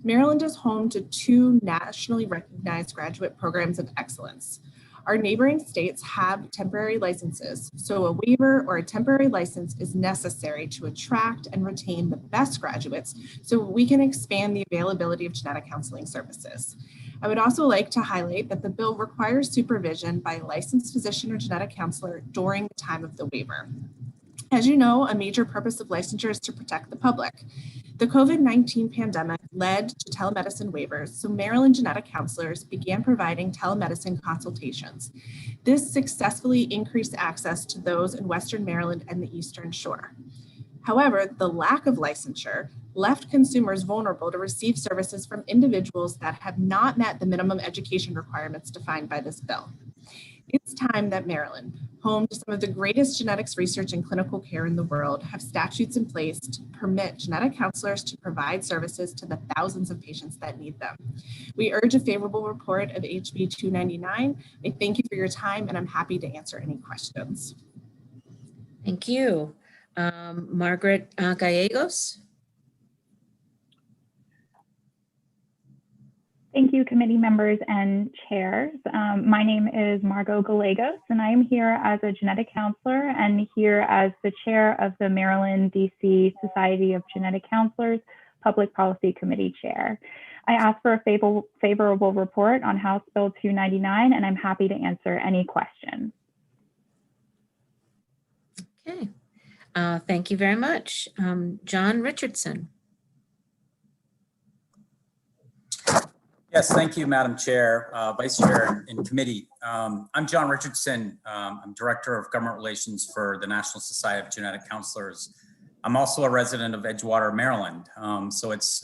Maryland is home to 2 nationally recognized graduate programs of excellence. Our neighboring states have temporary licenses, so a waiver or a temporary license is necessary to attract and retain the best graduates so we can expand the availability of genetic counseling services. I would also like to highlight that the bill requires supervision by a licensed physician or genetic counselor during the time of the waiver. As you know, a major purpose of licensure is to protect the public. The COVID-19 pandemic led to telemedicine waivers, so Maryland genetic counselors began providing telemedicine consultations. This successfully increased access to those in Western Maryland and the Eastern Shore. However, the lack of licensure left consumers vulnerable to receive services from individuals that have not met the minimum education requirements defined by this bill. It's time that Maryland, home to some of the greatest genetics research and clinical care in the world, have statutes in place to permit genetic counselors to provide services to the thousands of patients that need them. We urge a favorable report of HB 299. I thank you for your time, and I'm happy to answer any questions. Thank you. Margaret Gallegos. Thank you, committee members and chairs. My name is Margot Gallegos, and I am here as a genetic counselor and here as the chair of the Maryland, DC Society of Genetic Counselors Public Policy Committee Chair. I ask for a favorable report on House Bill 299, and I'm happy to answer any questions. Okay, thank you very much. John Richardson. Yes, thank you, Madam Chair, Vice Chair and committee. I'm John Richardson. I'm Director of Government Relations for the National Society of Genetic Counselors. I'm also a resident of Edgewater, Maryland. So it's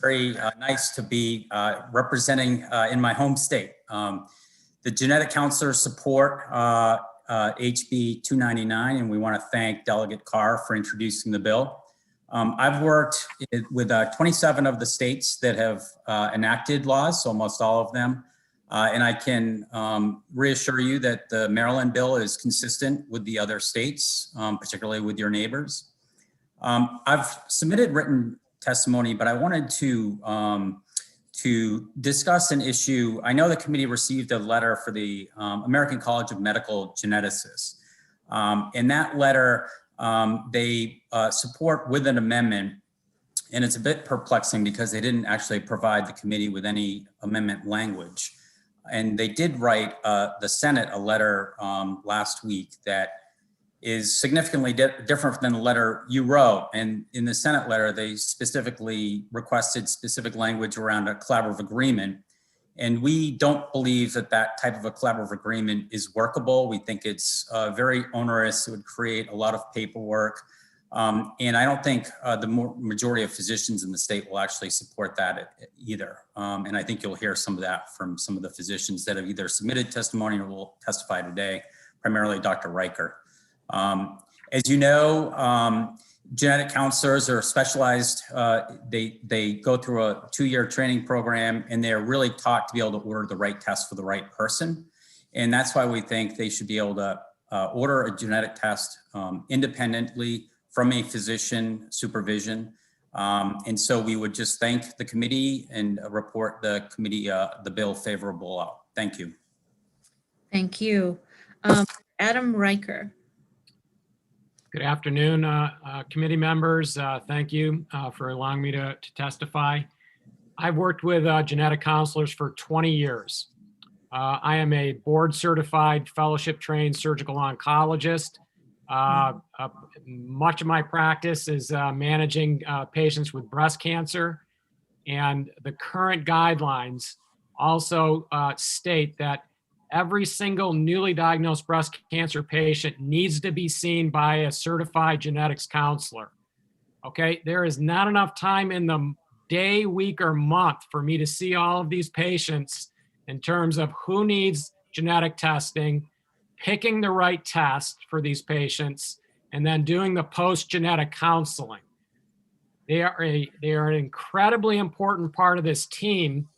very nice to be representing in my home state. The genetic counselors support HB 299, and we want to thank Delegate Carr for introducing the bill. I've worked with 27 of the states that have enacted laws, so almost all of them. And I can reassure you that the Maryland bill is consistent with the other states, particularly with your neighbors. I've submitted written testimony, but I wanted to discuss an issue. I know the committee received a letter for the American College of Medical Geneticists. In that letter, they support with an amendment, and it's a bit perplexing because they didn't actually provide the committee with any amendment language. And they did write the Senate a letter last week that is significantly different than the letter you wrote. And in the Senate letter, they specifically requested specific language around a collaborative agreement. And we don't believe that that type of a collaborative agreement is workable. We think it's very onerous. It would create a lot of paperwork. And I don't think the majority of physicians in the state will actually support that either. And I think you'll hear some of that from some of the physicians that have either submitted testimony or will testify today, primarily Dr. Riker. As you know, genetic counselors are specialized. They go through a 2-year training program, and they're really taught to be able to order the right test for the right person. And that's why we think they should be able to order a genetic test independently from a physician supervision. And so we would just thank the committee and report the committee the bill favorable. Thank you. Thank you. Adam Riker. Good afternoon, committee members. Thank you for allowing me to testify. I've worked with genetic counselors for 20 years. I am a board certified fellowship trained surgical oncologist. Much of my practice is managing patients with breast cancer, and the current guidelines also state that every single newly diagnosed breast cancer patient needs to be seen by a certified genetics counselor. Okay, there is not enough time in the day, week, or month for me to see all of these patients in terms of who needs genetic testing, picking the right test for these patients, and then doing the post-genetic counseling. They are an incredibly important part of this team.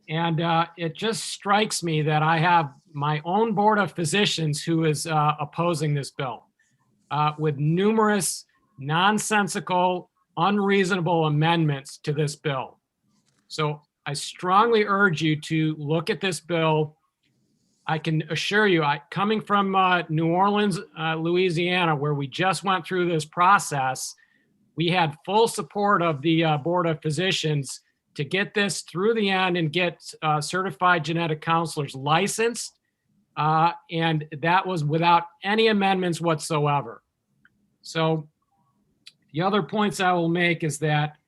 And it just strikes me that I have my own board of physicians who is opposing this bill with numerous nonsensical, unreasonable amendments to this bill. So I strongly urge you to look at this bill. I can assure you, coming from New Orleans, Louisiana, where we just went through this process, we had full support of the Board of Physicians to get this through the end and get certified genetic counselors licensed. And that was without any amendments whatsoever. So the other points I will make is that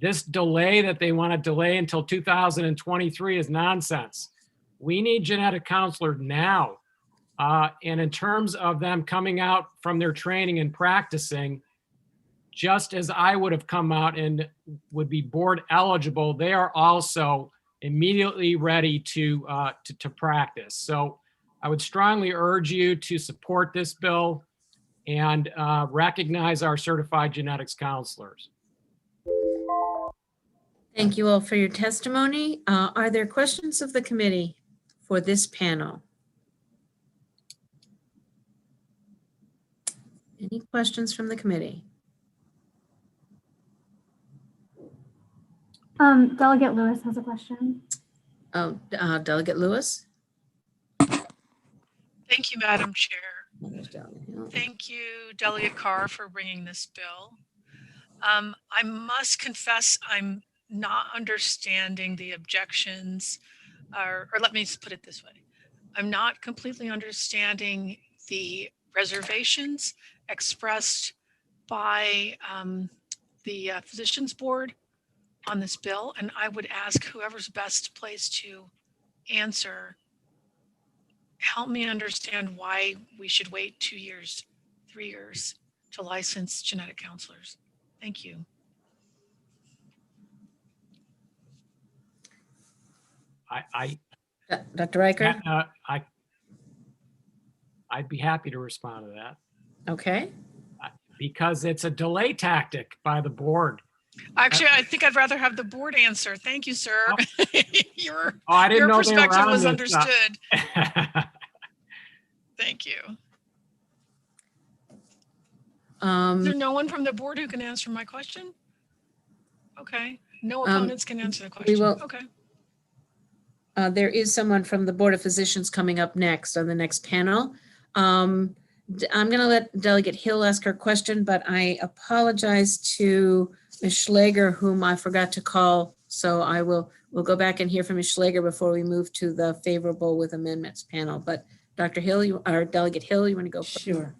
this delay that they want to delay until 2023 is nonsense. We need genetic counselors now. And in terms of them coming out from their training and practicing, just as I would have come out and would be board eligible, they are also immediately ready to practice. So I would strongly urge you to support this bill and recognize our certified genetics counselors. Thank you all for your testimony. Are there questions of the committee for this panel? Any questions from the committee? Delegate Lewis has a question. Oh, Delegate Lewis. Thank you, Madam Chair. Thank you, Delegate Carr, for bringing this bill. I must confess I'm not understanding the objections, or let me put it this way. I'm not completely understanding the reservations expressed by the Physicians Board on this bill, and I would ask whoever's best placed to answer, help me understand why we should wait 2 years, 3 years to license genetic counselors. Thank you. Dr. Riker? I'd be happy to respond to that. Okay. Because it's a delay tactic by the board. Actually, I think I'd rather have the board answer. Thank you, sir. Your perspective was understood. Thank you. Is there no one from the board who can answer my question? Okay. No opponents can answer the question. Okay. There is someone from the Board of Physicians coming up next on the next panel. I'm going to let Delegate Hill ask her question, but I apologize to Ms. Schlager, whom I forgot to call. So we'll go back and hear from Ms. Schlager before we move to the favorable with amendments panel. But Dr. Hill, or Delegate Hill, you want to go first? Sure.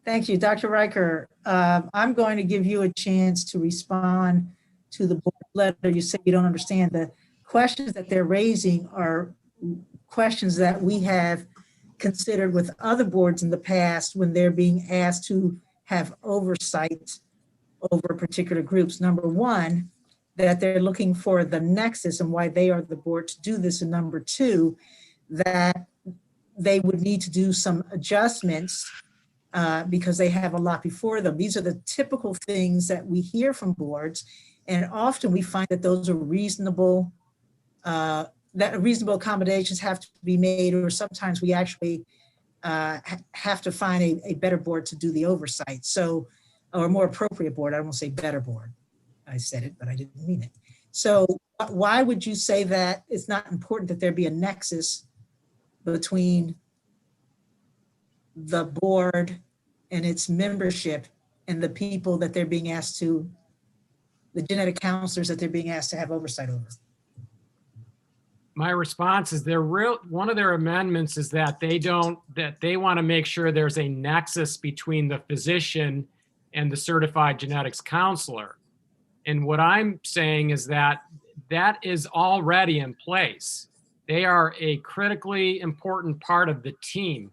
Thank you, Dr. Riker. I'm going to give you a chance to respond to the board letter. You say you don't understand. The questions that they're raising are questions that we have considered with other boards in the past when they're being asked to have oversight over particular groups. Number one, that they're looking for the nexus and why they are the board to do this. And number two, that they would need to do some adjustments because they have a lot before them. These are the typical things that we hear from boards. And often we find that those are reasonable, that reasonable accommodations have to be made, or sometimes we actually have to find a better board to do the oversight. So, or a more appropriate board. I don't want to say better board. I said it, but I didn't mean it. So why would you say that it's not important that there be a nexus between the board and its membership and the people that they're being asked to, the genetic counselors that they're being asked to have oversight over? My response is one of their amendments is that they want to make sure there's a nexus between the physician and the certified genetics counselor. And what I'm saying is that is already in place. They are a critically important part of the team.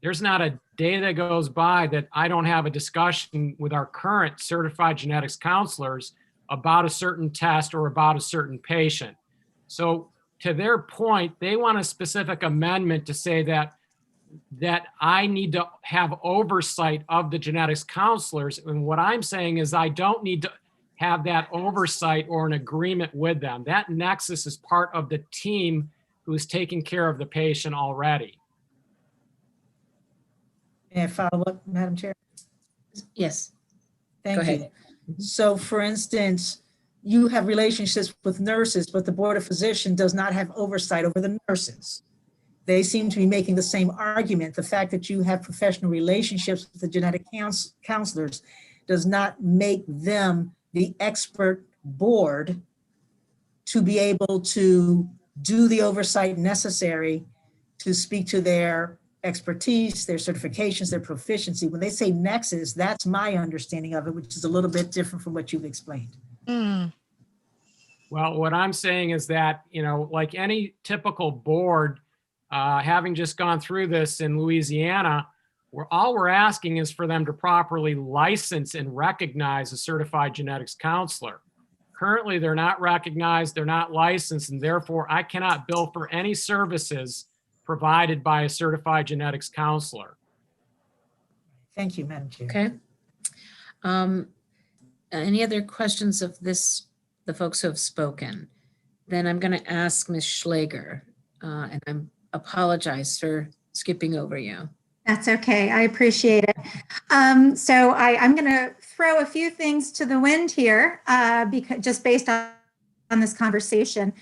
There's not a day that goes by that I don't have a discussion with our current certified genetics counselors about a certain test or about a certain patient. So to their point, they want a specific amendment to say that I need to have oversight of the genetics counselors. And what I'm saying is I don't need to have that oversight or an agreement with them. That nexus is part of the team who is taking care of the patient already. May I follow up, Madam Chair? Yes. Thank you. So for instance, you have relationships with nurses, but the Board of Physicians does not have oversight over the nurses. They seem to be making the same argument. The fact that you have professional relationships with the genetic counselors does not make them the expert board to be able to do the oversight necessary to speak to their expertise, their certifications, their proficiency. When they say nexus, that's my understanding of it, which is a little bit different from what you've explained. Well, what I'm saying is that, like any typical board, having just gone through this in Louisiana, all we're asking is for them to properly license and recognize a certified genetics counselor. Currently, they're not recognized, they're not licensed, and therefore I cannot bill for any services provided by a certified genetics counselor. Thank you, Madam Chair. Okay. Any other questions of the folks who have spoken? Then I'm going to ask Ms. Schlager, and I apologize for skipping over you. That's okay. I appreciate it. So I'm going to throw a few things to the wind here, because just based on this conversation.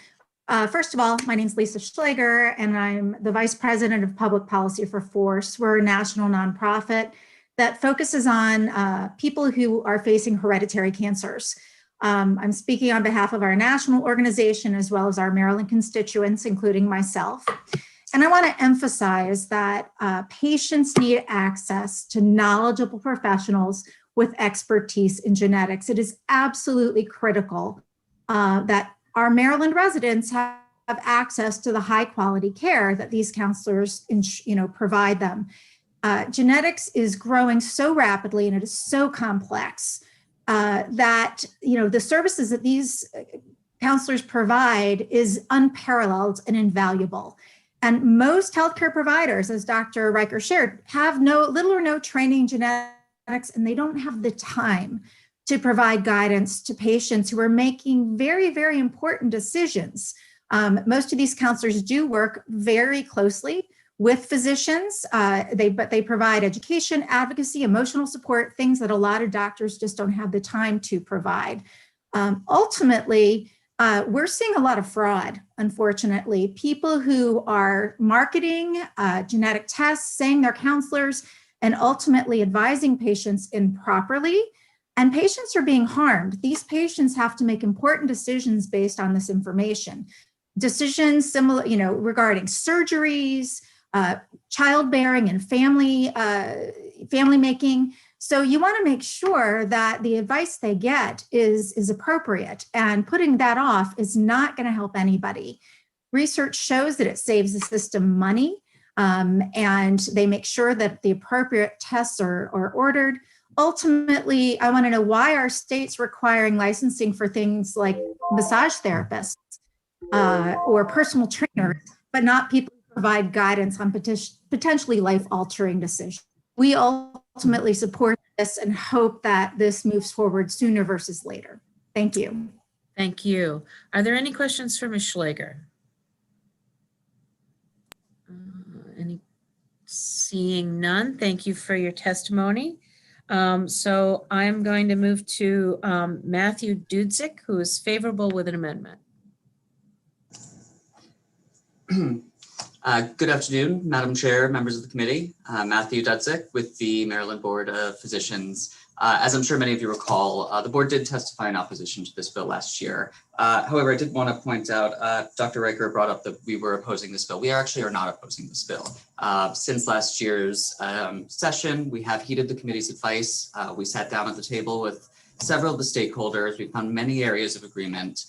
First of all, my name is Lisa Schlager, and I'm the Vice President of Public Policy for FORCE. We're a national nonprofit that focuses on people who are facing hereditary cancers. I'm speaking on behalf of our national organization as well as our Maryland constituents, including myself. And I want to emphasize that patients need access to knowledgeable professionals with expertise in genetics. It is absolutely critical that our Maryland residents have access to the high quality care that these counselors provide them. Genetics is growing so rapidly and it is so complex that the services that these counselors provide is unparalleled and invaluable. And most healthcare providers, as Dr. Riker shared, have little or no training in genetics, and they don't have the time to provide guidance to patients who are making very, very important decisions. Most of these counselors do work very closely with physicians, but they provide education, advocacy, emotional support, things that a lot of doctors just don't have the time to provide. Ultimately, we're seeing a lot of fraud, unfortunately. People who are marketing genetic tests, saying they're counselors, and ultimately advising patients improperly, and patients are being harmed. These patients have to make important decisions based on this information. Decisions similar, regarding surgeries, childbearing and family making. So you want to make sure that the advice they get is appropriate, and putting that off is not going to help anybody. Research shows that it saves the system money, and they make sure that the appropriate tests are ordered. Ultimately, I want to know why are states requiring licensing for things like massage therapists or personal trainers, but not people who provide guidance on potentially life-altering decisions. We ultimately support this and hope that this moves forward sooner versus later. Thank you. Thank you. Are there any questions for Ms. Schlager? Seeing none, thank you for your testimony. So I'm going to move to Matthew Dudzik, who is favorable with an amendment. Good afternoon, Madam Chair, members of the committee. Matthew Dudzik with the Maryland Board of Physicians. As I'm sure many of you recall, the board did testify in opposition to this bill last year. However, I did want to point out, Dr. Riker brought up that we were opposing this bill. We actually are not opposing this bill. Since last year's session, we have heeded the committee's advice. We sat down at the table with several of the stakeholders. We found many areas of agreement.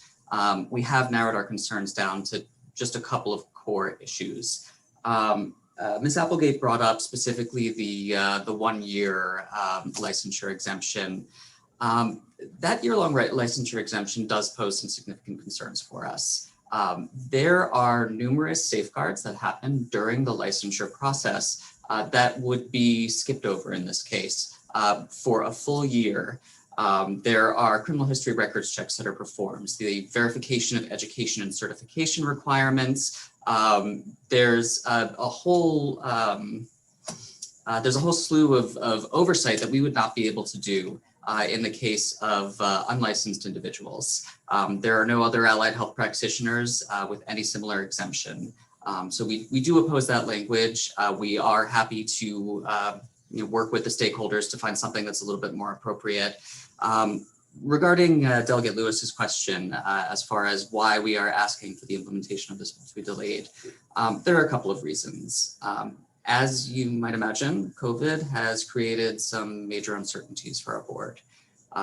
We have narrowed our concerns down to just a couple of core issues. Ms. Applegate brought up specifically the 1 year licensure exemption. That year-long licensure exemption does pose some significant concerns for us. There are numerous safeguards that happen during the licensure process that would be skipped over in this case for a full year. There are criminal history records checks that are performed, the verification of education and certification requirements. There's a whole slew of oversight that we would not be able to do in the case of unlicensed individuals. There are no other allied health practitioners with any similar exemption. So we do oppose that language. We are happy to work with the stakeholders to find something that's a little bit more appropriate. Regarding Delegate Lewis's question, as far as why we are asking for the implementation of this bill to be delayed, there are a couple of reasons. As you might imagine, COVID has created some major uncertainties for our board.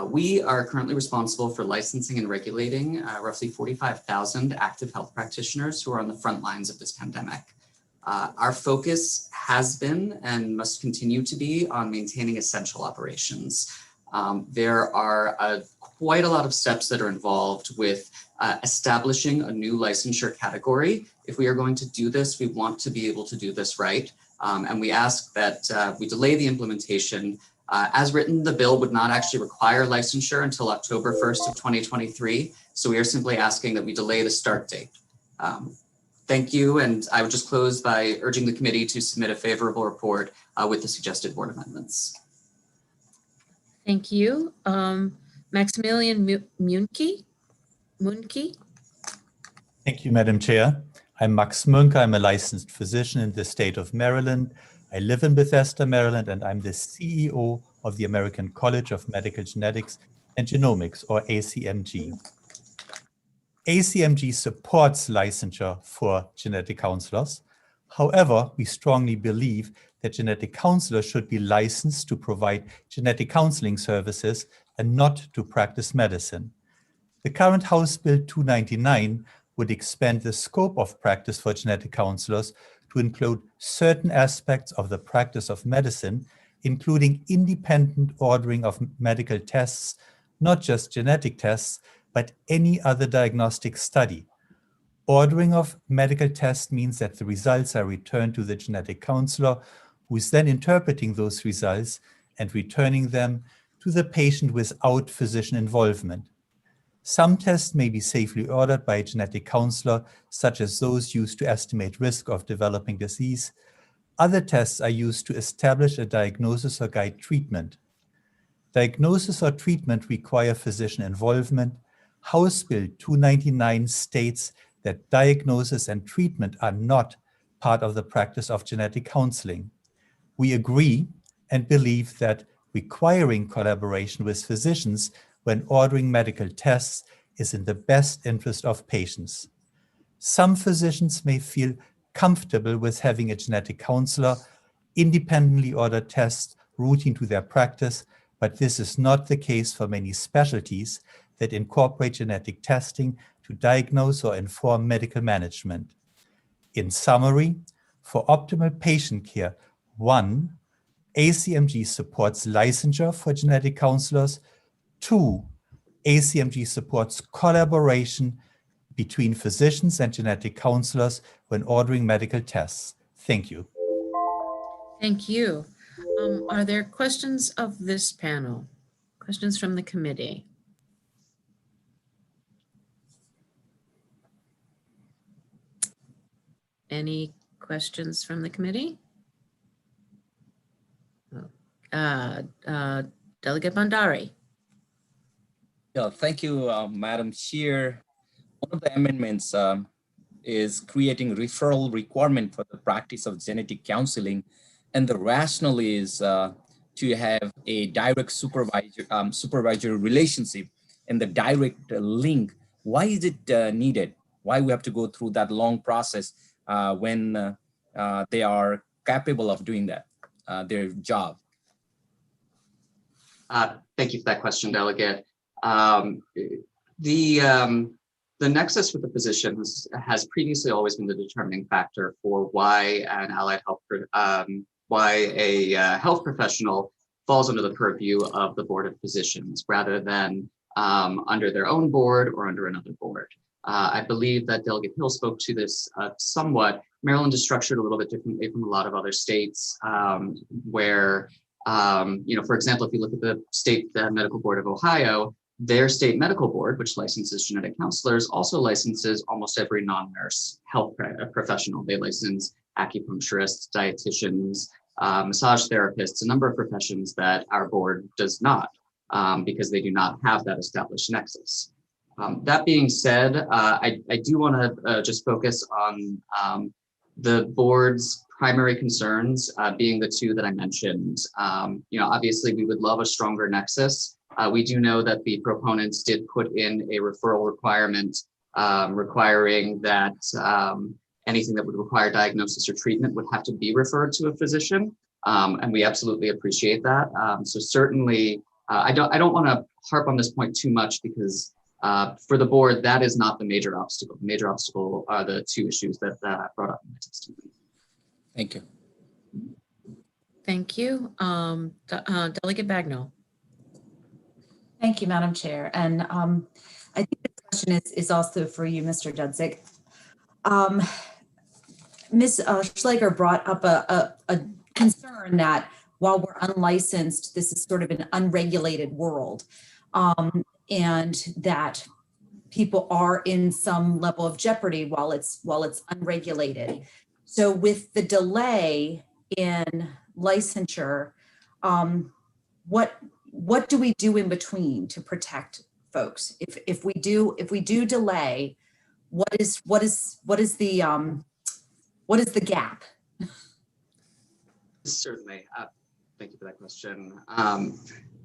We are currently responsible for licensing and regulating roughly 45,000 active health practitioners who are on the front lines of this pandemic. Our focus has been and must continue to be on maintaining essential operations. There are quite a lot of steps that are involved with establishing a new licensure category. If we are going to do this, we want to be able to do this right. And we ask that we delay the implementation. As written, the bill would not actually require licensure until October 1st of 2023. So we are simply asking that we delay the start date. Thank you. And I would just close by urging the committee to submit a favorable report with the suggested board amendments. Thank you. Maximilian Munke? Thank you, Madam Chair. I'm Max Münke. I'm a licensed physician in the state of Maryland. I live in Bethesda, Maryland, and I'm the CEO of the American College of Medical Genetics and Genomics, or ACMG. ACMG supports licensure for genetic counselors. However, we strongly believe that genetic counselors should be licensed to provide genetic counseling services and not to practice medicine. The current House Bill 299 would expand the scope of practice for genetic counselors to include certain aspects of the practice of medicine, including independent ordering of medical tests, not just genetic tests, but any other diagnostic study. Ordering of medical tests means that the results are returned to the genetic counselor, who is then interpreting those results and returning them to the patient without physician involvement. Some tests may be safely ordered by a genetic counselor, such as those used to estimate risk of developing disease. Other tests are used to establish a diagnosis or guide treatment. Diagnosis or treatment require physician involvement. House Bill 299 states that diagnosis and treatment are not part of the practice of genetic counseling. We agree and believe that requiring collaboration with physicians when ordering medical tests is in the best interest of patients. Some physicians may feel comfortable with having a genetic counselor independently order tests routine to their practice, but this is not the case for many specialties that incorporate genetic testing to diagnose or inform medical management. In summary, for optimal patient care, 1, ACMG supports licensure for genetic counselors. 2, ACMG supports collaboration between physicians and genetic counselors when ordering medical tests. Thank you. Thank you. Are there questions of this panel? Questions from the committee? Any questions from the committee? Delegate Bandari. Yeah, thank you, Madam Chair. One of the amendments is creating referral requirement for the practice of genetic counseling, and the rationale is to have a direct supervisor relationship and the direct link. Why is it needed? Why we have to go through that long process when they are capable of doing that, their job? Thank you for that question, Delegate. The nexus with the physician has previously always been the determining factor for why an allied health, why a health professional falls under the purview of the Board of Physicians rather than under their own board or under another board. I believe that Delegate Hill spoke to this somewhat. Maryland is structured a little bit differently from a lot of other states where, for example, if you look at the State Medical Board of Ohio, their state medical board, which licenses genetic counselors, also licenses almost every non-nurse health professional. They license acupuncturists, dietitians, massage therapists, a number of professions that our board does not, because they do not have that established nexus. That being said, I do want to just focus on the board's primary concerns being the two that I mentioned. Obviously we would love a stronger nexus. We do know that the proponents did put in a referral requirement requiring that anything that would require diagnosis or treatment would have to be referred to a physician. And we absolutely appreciate that. So certainly, I don't want to harp on this point too much because for the board, that is not the major obstacle. The major obstacle are the two issues that I brought up in my testimony. Thank you. Thank you. Delegate Bagnall. Thank you, Madam Chair. And I think this question is also for you, Mr. Judzik. Ms. Schleger brought up a concern that while we're unlicensed, this is sort of an unregulated world, and that people are in some level of jeopardy while it's unregulated. So with the delay in licensure, what do we do in between to protect folks? If we do delay, what is the gap? Certainly. Thank you for that question.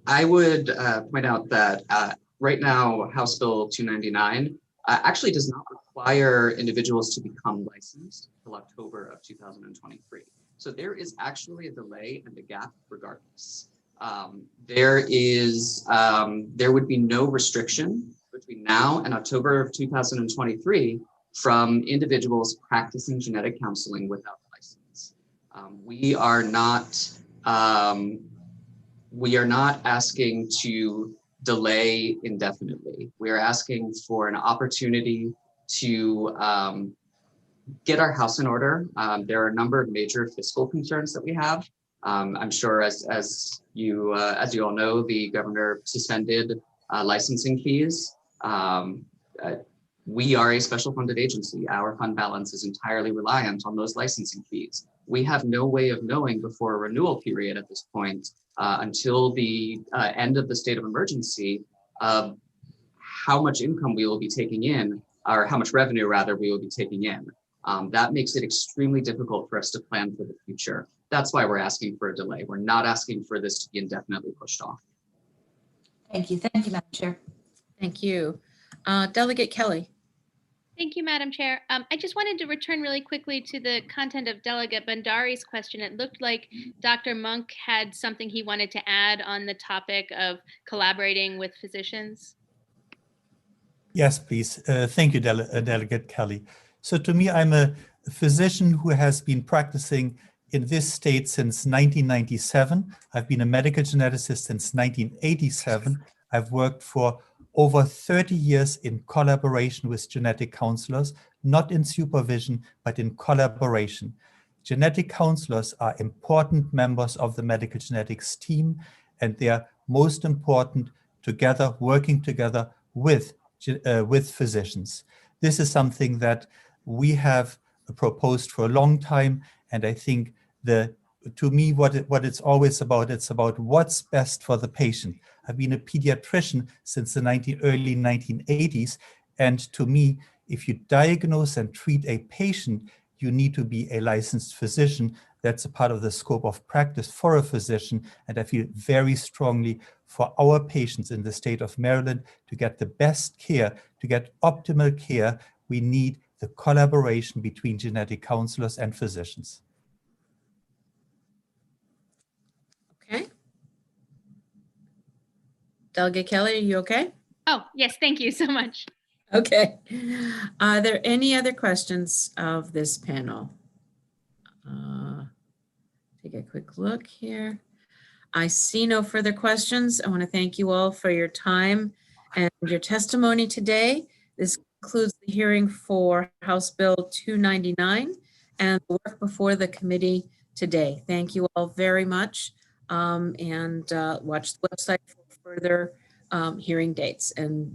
I would point out that right now, House Bill 299 actually does not require individuals to become licensed until October of 2023. So there is actually a delay and a gap regardless. There would be no restriction between now and October of 2023 from individuals practicing genetic counseling without a license. We are not asking to delay indefinitely. We are asking for an opportunity to get our house in order. There are a number of major fiscal concerns that we have. I'm sure as you all know, the governor suspended licensing fees. We are a special funded agency. Our fund balance is entirely reliant on those licensing fees. We have no way of knowing before a renewal period at this point until the end of the state of emergency how much income we will be taking in, or how much revenue rather we will be taking in. That makes it extremely difficult for us to plan for the future. That's why we're asking for a delay. We're not asking for this to be indefinitely pushed off. Thank you. Thank you, Madam Chair. Thank you. Delegate Kelly. Thank you, Madam Chair. I just wanted to return really quickly to the content of Delegate Bandari's question. It looked like Dr. Monk had something he wanted to add on the topic of collaborating with physicians. Yes, please. Thank you, Delegate Kelly. So to me, I'm a physician who has been practicing in this state since 1997. I've been a medical geneticist since 1987. I've worked for over 30 years in collaboration with genetic counselors, not in supervision, but in collaboration. Genetic counselors are important members of the medical genetics team, and they are most important together, working together with physicians. This is something that we have proposed for a long time, and I think to me, what it's always about, it's about what's best for the patient. I've been a pediatrician since the early 1980s, and to me, if you diagnose and treat a patient, you need to be a licensed physician. That's a part of the scope of practice for a physician, and I feel very strongly for our patients in the state of Maryland to get the best care, to get optimal care, we need the collaboration between genetic counselors and physicians. Okay. Delegate Kelly, are you okay? Oh, yes, thank you so much. Okay. Are there any other questions of this panel? Take a quick look here. I see no further questions. I want to thank you all for your time and your testimony today. This concludes the hearing for House Bill 299 and the work before the committee today. Thank you all very much, and watch the website for further hearing dates and